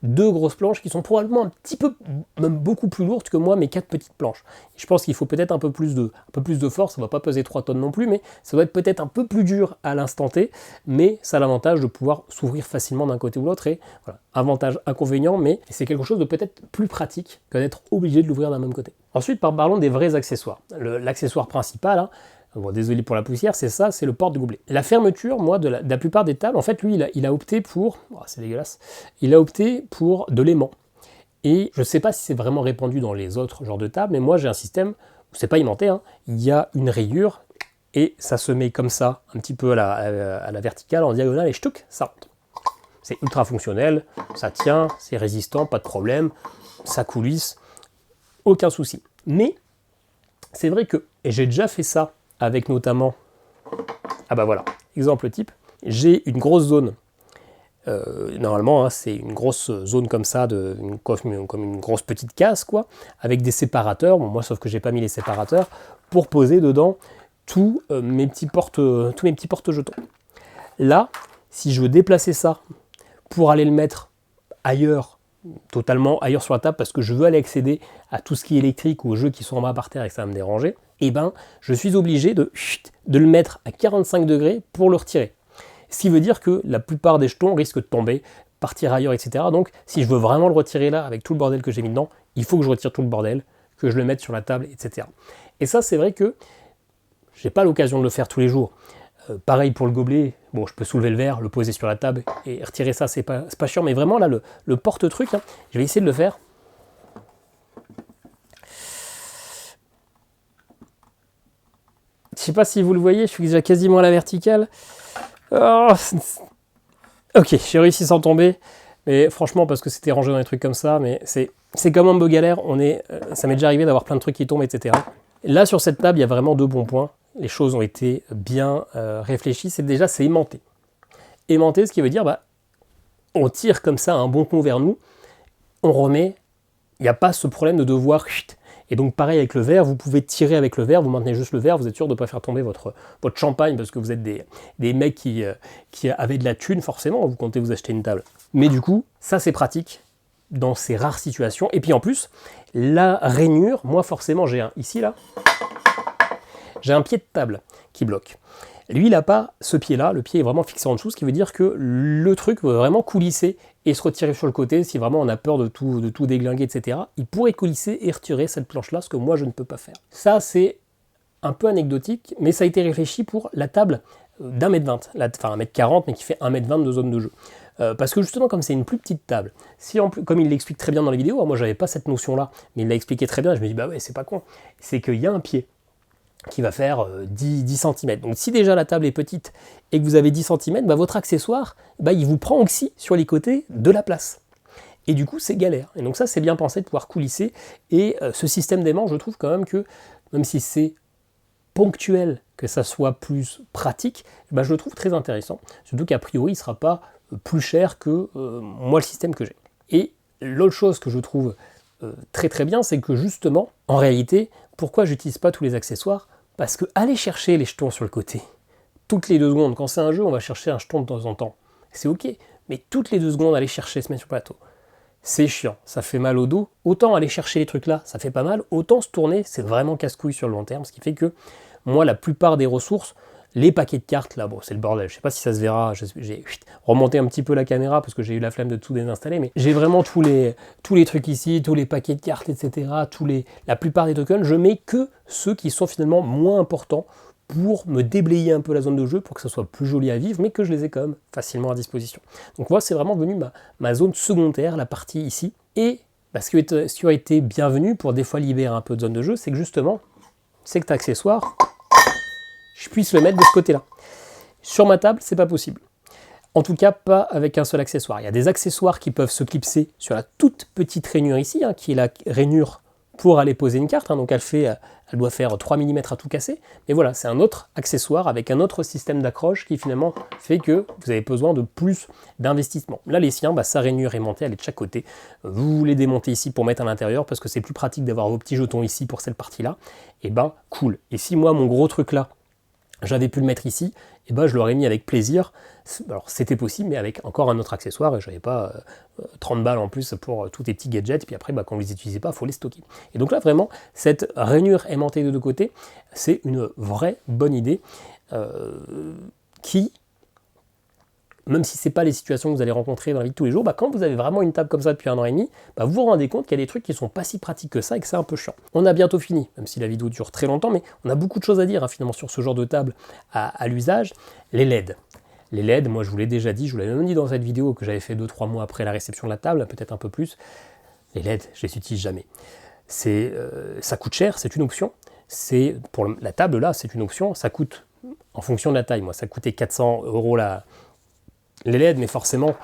2 grosses planches qui sont probablement un petit peu, même beaucoup plus lourdes que moi, mes 4 petites planches. Et je pense qu'il faut peut-être un peu plus de force, ça ne va pas peser 3 tonnes non plus, mais ça doit être peut-être un peu plus dur à l'instant T, mais ça a l'avantage de pouvoir s'ouvrir facilement d'un côté ou l'autre, et voilà, avantage, inconvénient, mais c'est quelque chose de peut-être plus pratique que d'être obligé de l'ouvrir d'un même côté. Ensuite, parlons des vrais accessoires. L'accessoire principal, hein, bon, désolé pour la poussière, c'est ça, c'est le porte-gobelet. La fermeture, moi, de la plupart des tables, en fait, lui, il a opté pour, oh, c'est dégueulasse, il a opté pour de l'aimant. Et je ne sais pas si c'est vraiment répandu dans les autres genres de tables, mais moi, j'ai un système où c'est pas aimanté, hein, il y a une rayure, et ça se met comme ça, un petit peu à la verticale, en diagonale, et ça rentre. C'est ultra fonctionnel, ça tient, c'est résistant, pas de problème, ça coulisse, aucun souci. Mais, c'est vrai que, et j'ai déjà fait ça, avec notamment, ah bah voilà, exemple type, j'ai une grosse zone, normalement hein, c'est une grosse zone comme ça, comme une grosse petite case quoi, avec des séparateurs, bon moi sauf que j'ai pas mis les séparateurs, pour poser dedans tous mes petits porte-jetons. Là, si je veux déplacer ça pour aller le mettre ailleurs, totalement ailleurs sur la table, parce que je veux aller accéder à tout ce qui est électrique ou aux jeux qui sont en bas par terre et que ça va me déranger, et ben je suis obligé de le mettre à 45 degrés pour le retirer. Ce qui veut dire que la plupart des jetons risquent de tomber, partir ailleurs, etc. Donc si je veux vraiment le retirer là, avec tout le bordel que j'ai mis dedans, il faut que je retire tout le bordel, que je le mette sur la table, etc. Et ça, c'est vrai que j'ai pas l'occasion de le faire tous les jours. Pareil pour le gobelet, bon, je peux soulever le verre, le poser sur la table et retirer ça, c'est pas chiant, mais vraiment là, le porte-truc, hein, je vais essayer de le faire. Je sais pas si vous le voyez, je suis déjà quasiment à la verticale. Oh, ok, j'ai réussi sans tomber, mais franchement, parce que c'était rangé dans des trucs comme ça, mais c'est quand même un peu galère, ça m'est déjà arrivé d'avoir plein de trucs qui tombent, etc. Là, sur cette table, il y a vraiment 2 bons points. Les choses ont été bien réfléchies, c'est aimanté. Aimanté, ce qui veut dire, bah, on tire comme ça un bon pont vers nous, on remet, il n'y a pas ce problème de devoir... Et donc pareil avec le verre, vous pouvez tirer avec le verre, vous maintenez juste le verre, vous êtes sûr de ne pas faire tomber votre champagne, parce que vous êtes des mecs qui avaient de la thune forcément, vous comptez vous acheter une table. Mais du coup, ça c'est pratique dans ces rares situations. Et puis en plus, la rainure, moi forcément j'ai ici là, j'ai un pied de table qui bloque. Lui, il n'a pas ce pied-là, le pied est vraiment fixé en dessous, ce qui veut dire que le truc va vraiment coulisser et se retirer sur le côté, si vraiment on a peur de tout déglinguer, etc. Il pourrait coulisser et retirer cette planche-là, ce que moi je ne peux pas faire. Ça, c'est un peu anecdotique, mais ça a été réfléchi pour la table d'1m20, enfin 1m40, mais qui fait 1m20 de zone de jeu. Parce que justement, comme c'est une plus petite table, si en plus, comme il l'explique très bien dans les vidéos, moi j'avais pas cette notion-là, mais il l'a expliqué très bien, je me dis bah ouais, c'est pas con, c'est qu'il y a un pied qui va faire 10 cm. Donc si déjà la table est petite et que vous avez 10 cm, bah, votre accessoire, bah, il vous prend aussi sur les côtés de la place. Et du coup, c'est galère. Et donc ça, c'est bien pensé de pouvoir coulisser. Et ce système d'aimant, je trouve quand même que, même si c'est ponctuel, que ça soit plus pratique, bah, je le trouve très intéressant. Surtout qu'a priori, il ne sera pas plus cher que moi, le système que j'ai. Et l'autre chose que je trouve très très bien, c'est que justement, en réalité, pourquoi j'utilise pas tous les accessoires? Parce que aller chercher les jetons sur le côté, toutes les 2 secondes, quand c'est un jeu, on va chercher un jeton de temps en temps. C'est ok, mais toutes les 2 secondes, aller chercher, se mettre sur le plateau, c'est chiant, ça fait mal au dos. Autant aller chercher les trucs là, ça fait pas mal, autant se tourner, c'est vraiment casse-couille sur le long terme, ce qui fait que moi, la plupart des ressources, les paquets de cartes, là, bon, c'est le bordel. Je sais pas si ça se verra. J'ai remonté un petit peu la caméra parce que j'ai eu la flemme de tout désinstaller, mais j'ai vraiment tous les trucs ici, tous les paquets de cartes, etc. La plupart des tokens, je mets que ceux qui sont finalement moins importants pour me déblayer un peu la zone de jeu, pour que ça soit plus joli à vivre, mais que je les ai quand même facilement à disposition. Donc moi, c'est vraiment devenu ma zone secondaire, la partie ici. Et bah, ce qui a été bienvenu pour des fois libérer un peu de zone de jeu, c'est que justement, c'est que cet accessoire, je puisse le mettre de ce côté-là. Sur ma table, c'est pas possible. En tout cas, pas avec un seul accessoire. Il y a des accessoires qui peuvent se clipser sur la toute petite rainure ici, qui est la rainure pour aller poser une carte. Donc elle doit faire 3 mm à tout casser. Mais voilà, c'est un autre accessoire avec un autre système d'accroche qui finalement fait que vous avez besoin de plus d'investissement. Là, les siens, sa rainure est montée, elle est de chaque côté. Vous les démontez ici pour mettre à l'intérieur parce que c'est plus pratique d'avoir vos petits jetons ici pour cette partie-là. Et cool. Et si moi, mon gros truc là, j'avais pu le mettre ici, et je l'aurais mis avec plaisir. Alors c'était possible, mais avec encore un autre accessoire, et je n'avais pas 30 balles en plus pour tous tes petits gadgets, et puis après, quand on ne les utilisait pas, il faut les stocker. Et donc là, vraiment, cette rainure aimantée de deux côtés, c'est une vraie bonne idée, qui, même si ce n'est pas les situations que vous allez rencontrer dans la vie de tous les jours, quand vous avez vraiment une table comme ça depuis 1 an et demi, vous vous rendez compte qu'il y a des trucs qui ne sont pas si pratiques que ça et que c'est un peu chiant. On a bientôt fini, même si la vidéo dure très longtemps, mais on a beaucoup de choses à dire finalement sur ce genre de table à l'usage. Les LED. Les LED, moi je vous l'ai déjà dit, je vous l'avais même dit dans cette vidéo que j'avais fait 2-3 mois après la réception de la table, peut-être un peu plus. Les LED, je les utilise jamais. Ça coûte cher, c'est une option. Pour la table là, c'est une option, ça coûte en fonction de la taille. Moi, ça coûtait 400 € les LED, mais forcément,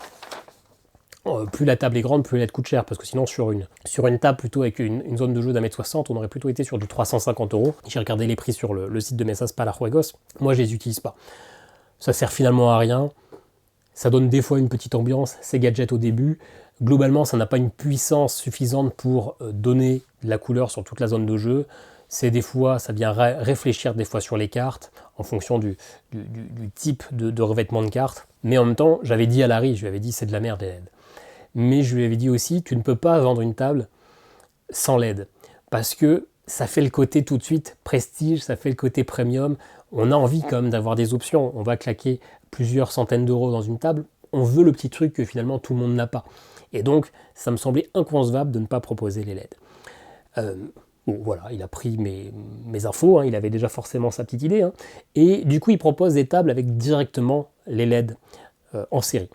plus la table est grande, plus les LED coûtent cher, parce que sinon sur une table plutôt avec une zone de jeu d'1m60, on aurait plutôt été sur du 350 €. J'ai regardé les prix sur le site de Mesas Palajuegos, moi je les utilise pas. Ça sert finalement à rien, ça donne des fois une petite ambiance, ces gadgets au début. Globalement, ça n'a pas une puissance suffisante pour donner de la couleur sur toute la zone de jeu. C'est des fois, ça vient réfléchir des fois sur les cartes en fonction du type de revêtement de carte. Mais en même temps, j'avais dit à Larry, je lui avais dit c'est de la merde les LED. Mais je lui avais dit aussi, tu ne peux pas vendre une table sans LED. Parce que ça fait le côté tout de suite prestige, ça fait le côté premium. On a envie quand même d'avoir des options. On va claquer plusieurs centaines d'euros dans une table. On veut le petit truc que finalement tout le monde n'a pas. Et donc, ça me semblait inconcevable de ne pas proposer les LED. Bon, voilà, il a pris mes infos, il avait déjà forcément sa petite idée. Et du coup, il propose des tables avec directement les LED en série.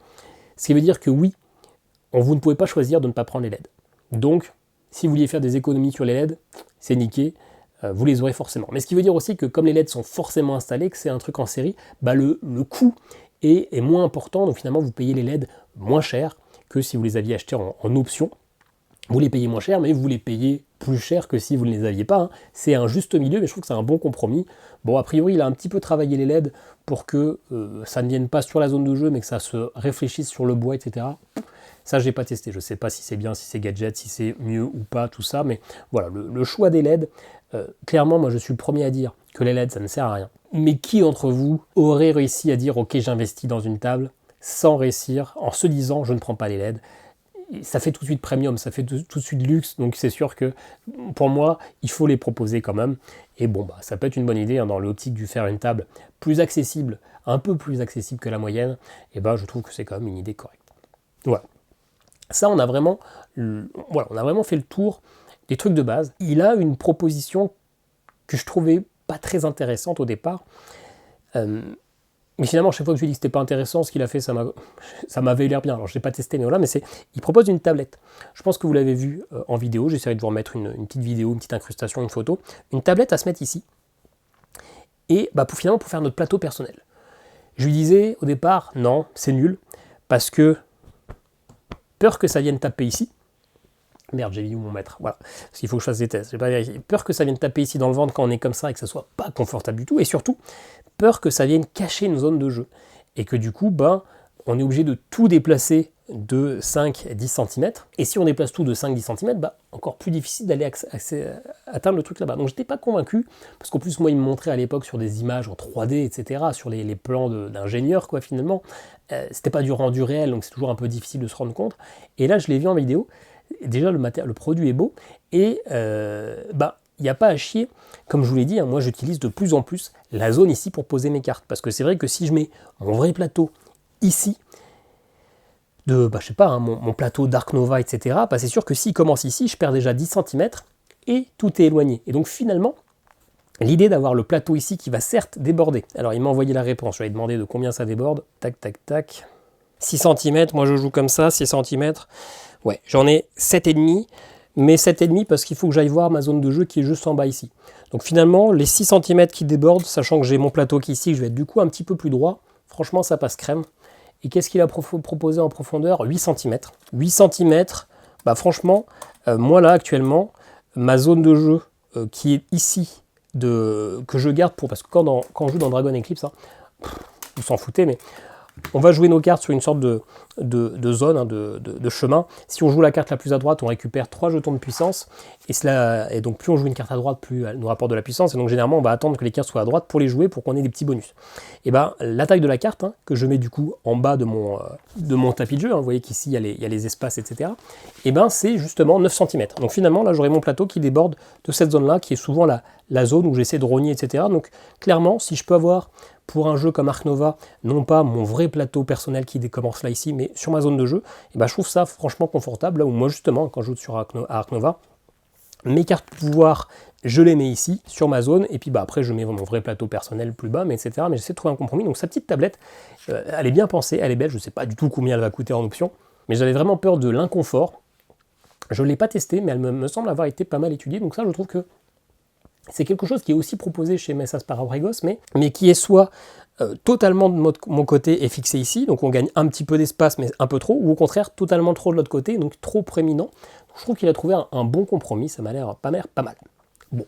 Ce qui veut dire que oui, vous ne pouvez pas choisir de ne pas prendre les LED. Donc, si vous vouliez faire des économies sur les LED, c'est niqué, vous les aurez forcément. Mais ce qui veut dire aussi que comme les LED sont forcément installés, que c'est un truc en série, le coût est moins important, donc finalement vous payez les LED moins cher que si vous les aviez achetés en option. Vous les payez moins cher, mais vous les payez plus cher que si vous ne les aviez pas. C'est un juste milieu, mais je trouve que c'est un bon compromis. Bon, a priori, il a un petit peu travaillé les LED pour que ça ne vienne pas sur la zone de jeu, mais que ça se réfléchisse sur le bois, etc. Ça, je n'ai pas testé. Je ne sais pas si c'est bien, si c'est gadget, si c'est mieux ou pas, tout ça. Mais voilà, le choix des LED, clairement, moi, je suis le premier à dire que les LED, ça ne sert à rien. Mais qui d'entre vous aurait réussi à dire « Ok, j'investis dans une table » sans réussir, en se disant « Je ne prends pas les LED ». ça fait tout de suite premium, ça fait tout de suite luxe, donc c'est sûr que pour moi, il faut les proposer quand même. Et bon, bah, ça peut être une bonne idée dans l'optique de faire une table plus accessible, un peu plus accessible que la moyenne, et bah, je trouve que c'est quand même une idée correcte. Voilà. Ça, on a vraiment fait le tour des trucs de base. Il a une proposition que je trouvais pas très intéressante au départ. Mais finalement, chaque fois que je lui ai dit que c'était pas intéressant, ce qu'il a fait, ça m'avait l'air bien. Alors, je l'ai pas testé, mais voilà, il propose une tablette. Je pense que vous l'avez vu en vidéo. J'essaierai de vous remettre une petite vidéo, une petite incrustation, une photo. Une tablette à se mettre ici. Et bah, pour faire notre plateau personnel. Je lui disais au départ, non, c'est nul, parce que peur que ça vienne taper ici. Merde, j'ai mis où mon mètre. Voilà, parce qu'il faut que je fasse des tests. J'ai pas vérifié. Peur que ça vienne taper ici dans le ventre quand on est comme ça et que ça soit pas confortable du tout. Et surtout, peur que ça vienne cacher une zone de jeu. Et que du coup, ben, on est obligé de tout déplacer de 5-10 cm. Et si on déplace tout de 5-10 cm, bah, encore plus difficile d'aller atteindre le truc là-bas. Donc j'étais pas convaincu, parce qu'en plus moi il me montrait à l'époque sur des images en 3D, etc., sur les plans d'ingénieurs, quoi, finalement. C'était pas du rendu réel, donc c'est toujours un peu difficile de se rendre compte. Et là je l'ai vu en vidéo, déjà le produit est beau, et bah, il n'y a pas à chier. Comme je vous l'ai dit, hein, moi j'utilise de plus en plus la zone ici pour poser mes cartes. Parce que c'est vrai que si je mets mon vrai plateau ici, je sais pas, hein, mon plateau Dark Nova, etc., bah, c'est sûr que s'il commence ici, je perds déjà 10 cm et tout est éloigné. Et donc finalement, l'idée d'avoir le plateau ici qui va certes déborder. Alors il m'a envoyé la réponse, je lui ai demandé de combien ça déborde. Tac, tac, tac. 6 cm, moi je joue comme ça, 6 cm. Ouais, j'en ai 7,5, mais 7,5 parce qu'il faut que j'aille voir ma zone de jeu qui est juste en bas ici. Donc finalement, les 6 cm qui débordent, sachant que j'ai mon plateau qui est ici, je vais être du coup un petit peu plus droit, franchement ça passe crème. Et qu'est-ce qu'il a proposé en profondeur? 8 cm. 8 cm, bah franchement, moi là actuellement, ma zone de jeu qui est ici, que je garde parce que quand on joue dans Dragon Eclipse, hein, vous s'en foutez, mais on va jouer nos cartes sur une sorte de zone, hein, de chemin. Si on joue la carte la plus à droite, on récupère 3 jetons de puissance. Et donc plus on joue une carte à droite, plus elle nous rapporte de la puissance. Et donc généralement, on va attendre que les cartes soient à droite pour les jouer, pour qu'on ait des petits bonus. Et ben l'attaque de la carte, hein, que je mets du coup en bas de mon tapis de jeu, hein, vous voyez qu'ici il y a les espaces, etc. Et ben c'est justement 9 cm. Donc finalement, là j'aurai mon plateau qui déborde de cette zone-là, qui est souvent la zone où j'essaie de rogner, etc. Donc clairement, si je peux avoir pour un jeu comme Ark Nova, non pas mon vrai plateau personnel qui commence là ici, mais sur ma zone de jeu, et ben je trouve ça franchement confortable. Là où moi justement, quand je joue sur Ark Nova, mes cartes pouvoir, je les mets ici, sur ma zone, et puis bah, après je mets mon vrai plateau personnel plus bas, mais etc. Mais j'essaie de trouver un compromis. Donc sa petite tablette, elle est bien pensée, elle est belle, je ne sais pas du tout combien elle va coûter en option, mais j'avais vraiment peur de l'inconfort. Je ne l'ai pas testé, mais elle me semble avoir été pas mal étudiée, donc ça je trouve que c'est quelque chose qui est aussi proposé chez Mesas Parabrigos, mais qui est soit totalement de mon côté et fixé ici, donc on gagne un petit peu d'espace, mais un peu trop, ou au contraire totalement trop de l'autre côté, donc trop prééminent. Donc, je trouve qu'il a trouvé un bon compromis, ça m'a l'air pas mal. Bon,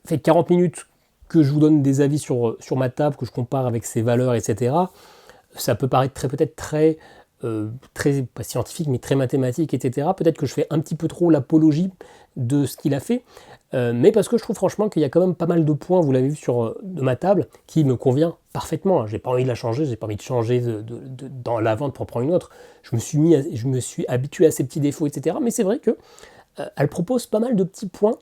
fait 40 minutes que je vous donne des avis sur ma table, que je compare avec ses valeurs, etc. Ça peut paraître peut-être très pas scientifique, mais très mathématique, etc. Peut-être que je fais un petit peu trop l'apologie de ce qu'il a fait, mais parce que je trouve franchement qu'il y a quand même pas mal de points, vous l'avez vu de ma table, qui me convient parfaitement. J'ai pas envie de la changer, j'ai pas envie de changer dans la vente pour prendre une autre. Je me suis habitué à ces petits défauts, etc. Mais c'est vrai que elle propose pas mal de petits points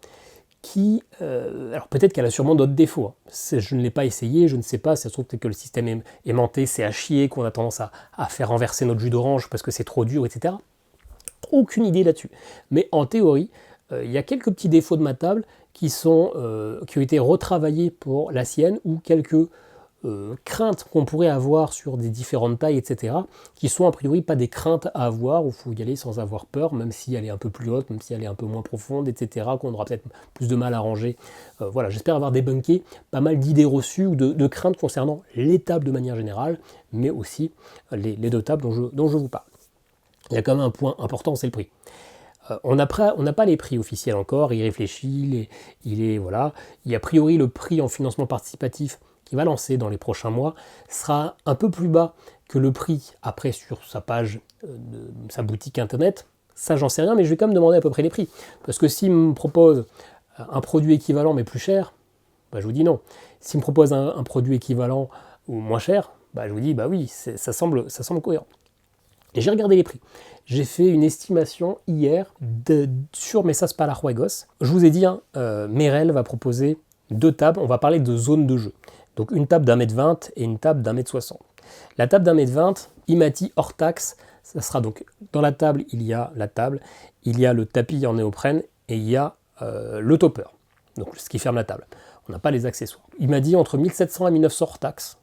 qui... alors peut-être qu'elle a sûrement d'autres défauts. Hein. Je ne l'ai pas essayé, je ne sais pas. Ça se trouve peut-être que le système aimanté, c'est à chier, qu'on a tendance à faire renverser notre jus d'orange parce que c'est trop dur, etc. Aucune idée là-dessus. Mais en théorie, il y a quelques petits défauts de ma table qui ont été retravaillés pour la sienne, ou quelques craintes qu'on pourrait avoir sur des différentes tailles, etc., qui sont a priori pas des craintes à avoir, où il faut y aller sans avoir peur, même si elle est un peu plus haute, même si elle est un peu moins profonde, etc., qu'on aura peut-être plus de mal à ranger. Voilà, j'espère avoir débunké pas mal d'idées reçues ou de craintes concernant les tables de manière générale, mais aussi les deux tables dont je vous parle. Il y a quand même un point important, c'est le prix. On n'a pas les prix officiels encore, il réfléchit, voilà. Il y a priori le prix en financement participatif qui va lancer dans les prochains mois sera un peu plus bas que le prix après sur sa page de sa boutique internet. Ça j'en sais rien, mais je vais quand même demander à peu près les prix. Parce que s'il me propose un produit équivalent mais plus cher, bah, je vous dis non. S'il me propose un produit équivalent ou moins cher, bah, je vous dis bah oui, ça semble cohérent. Et j'ai regardé les prix. J'ai fait une estimation hier sur Mesas Palajuegos. Je vous ai dit, Merrell va proposer 2 tables. On va parler de zone de jeu. Donc une table d'1,20 m et une table d'1,60 m. La table d'1,20 m, Imati hors taxe, ça sera donc dans la table, il y a la table, il y a le tapis en néoprène et il y a le topper, donc ce qui ferme la table. On n'a pas les accessoires. Il m'a dit entre 1700 et 1900 hors taxe.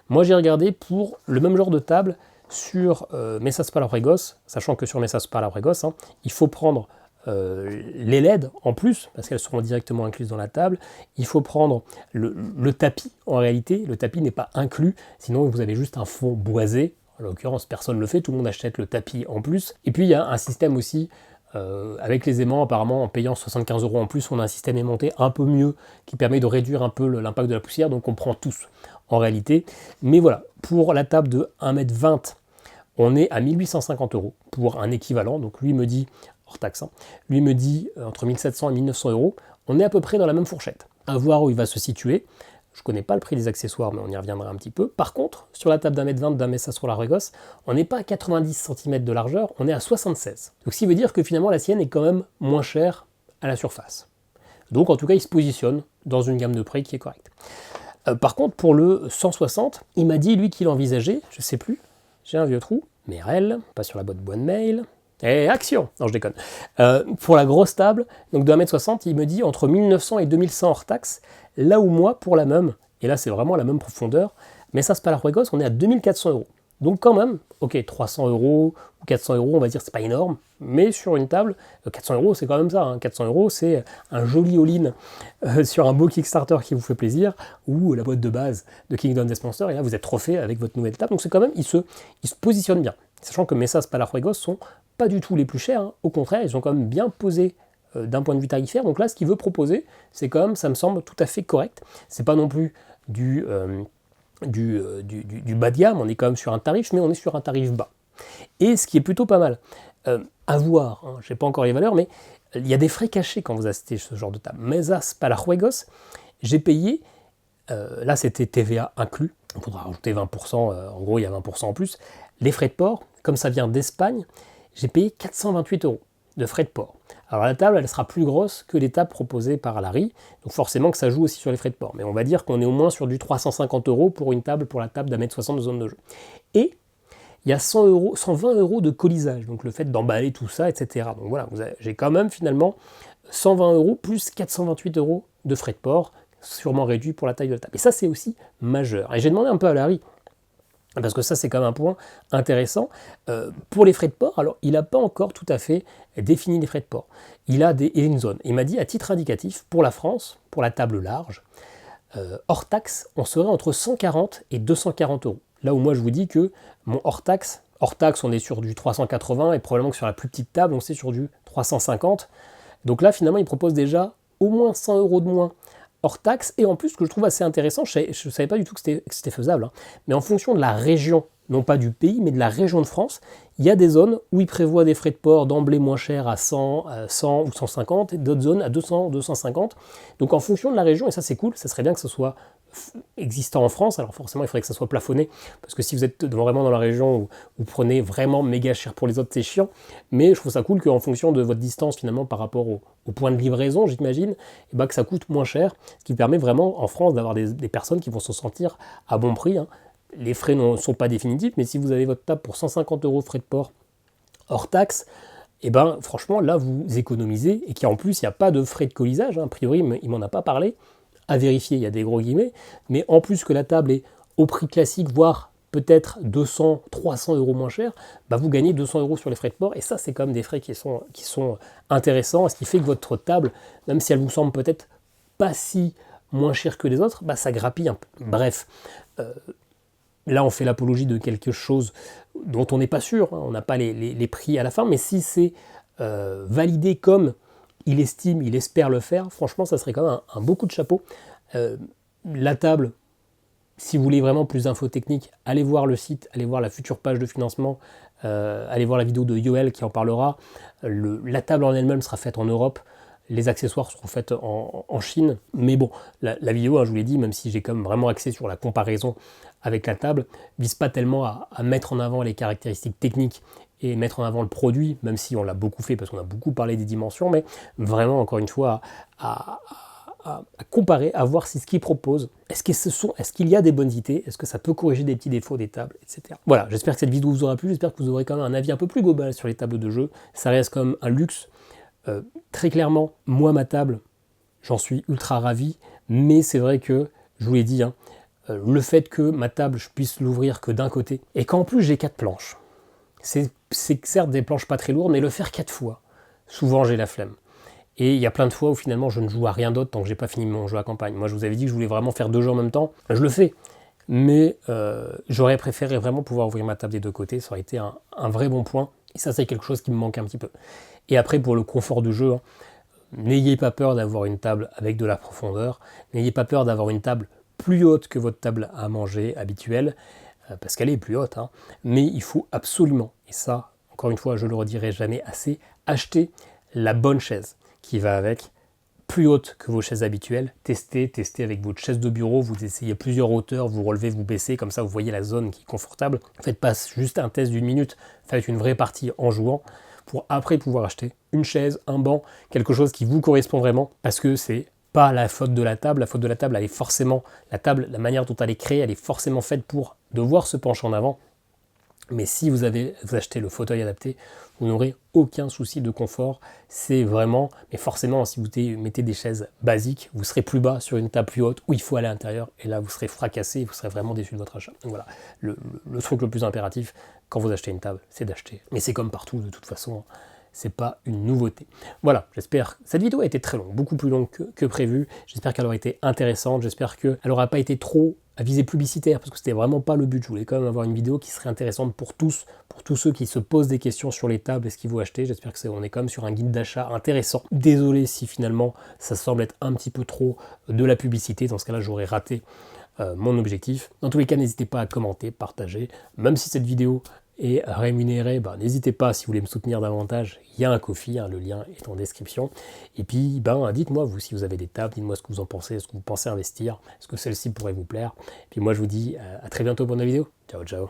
Moi j'ai regardé pour le même genre de table sur Mesas Palajuegos, sachant que sur Mesas Palajuegos, il faut prendre les LED en plus, parce qu'elles seront directement incluses dans la table. Il faut prendre le tapis, en réalité. Le tapis n'est pas inclus, sinon vous avez juste un fond boisé. En l'occurrence, personne ne le fait, tout le monde achète le tapis en plus. Et puis il y a un système aussi, avec les aimants, apparemment, en payant 75 € en plus, on a un système aimanté un peu mieux, qui permet de réduire un peu l'impact de la poussière, donc on prend tous, en réalité. Mais voilà, pour la table de 1,20 m, on est à 1850 € pour un équivalent. Donc lui me dit, hors taxe, lui me dit entre 1700 et 1900 €. On est à peu près dans la même fourchette. À voir où il va se situer. Je ne connais pas le prix des accessoires, mais on y reviendra un petit peu. Par contre, sur la table d'1,20 m d'un Mesas Palajuegos, on n'est pas à 90 cm de largeur, on est à 76. Donc ce qui veut dire que finalement la sienne est quand même moins chère à la surface. Donc en tout cas, il se positionne dans une gamme de prix qui est correcte. Par contre, pour le 160, il m'a dit, lui, qu'il envisageait, je ne sais plus, j'ai un vieux trou, Merrell, pas sur la boîte mail, et action. Non, je déconne. Pour la grosse table, donc de 1,60 m, il me dit entre 1900 et 2100 hors taxe, là où moi, pour la même, et là c'est vraiment la même profondeur, Mesas Palajuegos, on est à 2400 €. Donc quand même, ok, 300 € ou 400 €, on va dire, c'est pas énorme, mais sur une table, 400 € c'est quand même ça, 400 € c'est un joli all-in sur un beau Kickstarter qui vous fait plaisir, ou la boîte de base de Kingdom Death Monster, et là vous êtes trophée avec votre nouvelle table, donc c'est quand même, il se positionne bien. Sachant que Mesas Palajuegos sont pas du tout les plus chers, au contraire, ils ont quand même bien posé d'un point de vue tarifaire, donc là ce qu'il veut proposer, c'est quand même, ça me semble tout à fait correct, c'est pas non plus du bas de gamme, on est quand même sur un tarif, mais on est sur un tarif bas. Et ce qui est plutôt pas mal, à voir, je n'ai pas encore les valeurs, mais il y a des frais cachés quand vous achetez ce genre de table. Mesas Palajuegos, j'ai payé, là c'était TVA inclus, on faudra rajouter 20%, en gros il y a 20% en plus, les frais de port, comme ça vient d'Espagne, j'ai payé 428 € de frais de port. Alors la table, elle sera plus grosse que les tables proposées par Larry, donc forcément que ça joue aussi sur les frais de port. Mais on va dire qu'on est au moins sur du 350 € pour une table, pour la table d'1,60 m de zone de jeu. Et il y a 120 € de colisage, donc le fait d'emballer tout ça, etc. Donc voilà, j'ai quand même finalement 120 € plus 428 € de frais de port, sûrement réduit pour la taille de la table. Et ça, c'est aussi majeur. Et j'ai demandé un peu à Larry, parce que ça c'est quand même un point intéressant, pour les frais de port, alors il n'a pas encore tout à fait défini les frais de port, il a une zone, il m'a dit à titre indicatif, pour la France, pour la table large, hors taxe, on serait entre 140 et 240 €, là où moi je vous dis que mon hors taxe on est sur du 380, et probablement que sur la plus petite table on est sur du 350, donc là finalement il propose déjà au moins 100 € de moins hors taxe, et en plus, ce que je trouve assez intéressant, je ne savais pas du tout que c'était faisable, mais en fonction de la région, non pas du pays, mais de la région de France, il y a des zones où il prévoit des frais de port d'emblée moins chers à 100 ou 150, et d'autres zones à 200, 250. Donc en fonction de la région, et ça c'est cool, ça serait bien que ce soit existant en France, alors forcément il faudrait que ça soit plafonné, parce que si vous êtes vraiment dans la région où vous prenez vraiment méga cher pour les autres, c'est chiant, mais je trouve ça cool qu'en fonction de votre distance finalement par rapport au point de livraison, j'imagine, et que ça coûte moins cher, ce qui permet vraiment en France d'avoir des personnes qui vont se sentir à bon prix. Les frais ne sont pas définitifs, mais si vous avez votre table pour 150 € frais de port hors taxe, et franchement là vous économisez, et qu'en plus il n'y a pas de frais de colisage, a priori il m'en a pas parlé, à vérifier, il y a des gros guillemets, mais en plus que la table est au prix classique, voire peut-être 200, 300 € moins cher, vous gagnez 200 € sur les frais de port, et ça c'est quand même des frais qui sont intéressants, ce qui fait que votre table, même si elle vous semble peut-être pas si moins chère que les autres, ça grappille un peu. Bref, là on fait l'apologie de quelque chose dont on n'est pas sûr, on n'a pas les prix à la fin, mais si c'est validé comme il estime, il espère le faire, franchement ça serait quand même un beau coup de chapeau. La table, si vous voulez vraiment plus d'infos techniques, allez voir le site, allez voir la future page de financement, allez voir la vidéo de Yoel qui en parlera. La table en elle-même sera faite en Europe, les accessoires seront faits en Chine. Mais bon, la vidéo, hein, je vous l'ai dit, même si j'ai quand même vraiment axé sur la comparaison avec la table, vise pas tellement à mettre en avant les caractéristiques techniques et mettre en avant le produit, même si on l'a beaucoup fait parce qu'on a beaucoup parlé des dimensions, mais vraiment, encore une fois, à comparer, à voir si ce qu'ils proposent, est-ce qu'il y a des bonnes idées, est-ce que ça peut corriger des petits défauts des tables, etc. Voilà, j'espère que cette vidéo vous aura plu, j'espère que vous aurez quand même un avis un peu plus global sur les tables de jeu. Ça reste comme un luxe. Très clairement, moi, ma table, j'en suis ultra ravi, mais c'est vrai que, je vous l'ai dit, hein, le fait que ma table, je puisse l'ouvrir que d'un côté, et qu'en plus j'ai 4 planches, c'est certes des planches pas très lourdes, mais le faire 4 fois, souvent j'ai la flemme. Et il y a plein de fois où finalement je ne joue à rien d'autre tant que j'ai pas fini mon jeu à campagne. Moi je vous avais dit que je voulais vraiment faire 2 jeux en même temps, je le fais. Mais j'aurais préféré vraiment pouvoir ouvrir ma table des deux côtés, ça aurait été un vrai bon point. Et ça c'est quelque chose qui me manque un petit peu. Et après pour le confort du jeu, hein, n'ayez pas peur d'avoir une table avec de la profondeur, n'ayez pas peur d'avoir une table plus haute que votre table à manger habituelle, parce qu'elle est plus haute, hein. Mais il faut absolument, et ça encore une fois je le redirai jamais assez, acheter la bonne chaise qui va avec, plus haute que vos chaises habituelles. Testez avec votre chaise de bureau, vous essayez plusieurs hauteurs, vous relevez, vous baissez, comme ça vous voyez la zone qui est confortable. Faites pas juste un test d'une minute, faites une vraie partie en jouant, pour après pouvoir acheter une chaise, un banc, quelque chose qui vous correspond vraiment, parce que c'est pas la faute de la table elle est forcément, la table, la manière dont elle est créée, elle est forcément faite pour devoir se pencher en avant. Mais si vous achetez le fauteuil adapté, vous n'aurez aucun souci de confort. C'est vraiment, mais forcément, si vous mettez des chaises basiques, vous serez plus bas sur une table plus haute où il faut aller à l'intérieur. Et là, vous serez fracassé, vous serez vraiment déçu de votre achat. Donc voilà, le truc le plus impératif quand vous achetez une table, c'est d'acheter. Mais c'est comme partout, de toute façon, c'est pas une nouveauté. Voilà, j'espère. Cette vidéo a été très longue, beaucoup plus longue que prévu. J'espère qu'elle aura été intéressante. J'espère qu'elle n'aura pas été trop à visée publicitaire, parce que c'était vraiment pas le but. Je voulais quand même avoir une vidéo qui serait intéressante pour tous ceux qui se posent des questions sur les tables et ce qu'ils vont acheter. J'espère que on est quand même sur un guide d'achat intéressant. Désolé si finalement ça semble être un petit peu trop de la publicité. Dans ce cas-là, j'aurais raté mon objectif. Dans tous les cas, n'hésitez pas à commenter, partager. Même si cette vidéo est rémunérée, n'hésitez pas, si vous voulez me soutenir davantage, il y a un Ko-fi, hein, le lien est en description. Et puis, dites-moi, vous, si vous avez des tables, dites-moi ce que vous en pensez, est-ce que vous pensez investir, est-ce que celle-ci pourrait vous plaire. Et puis moi, je vous dis à très bientôt pour une vidéo. Ciao, ciao.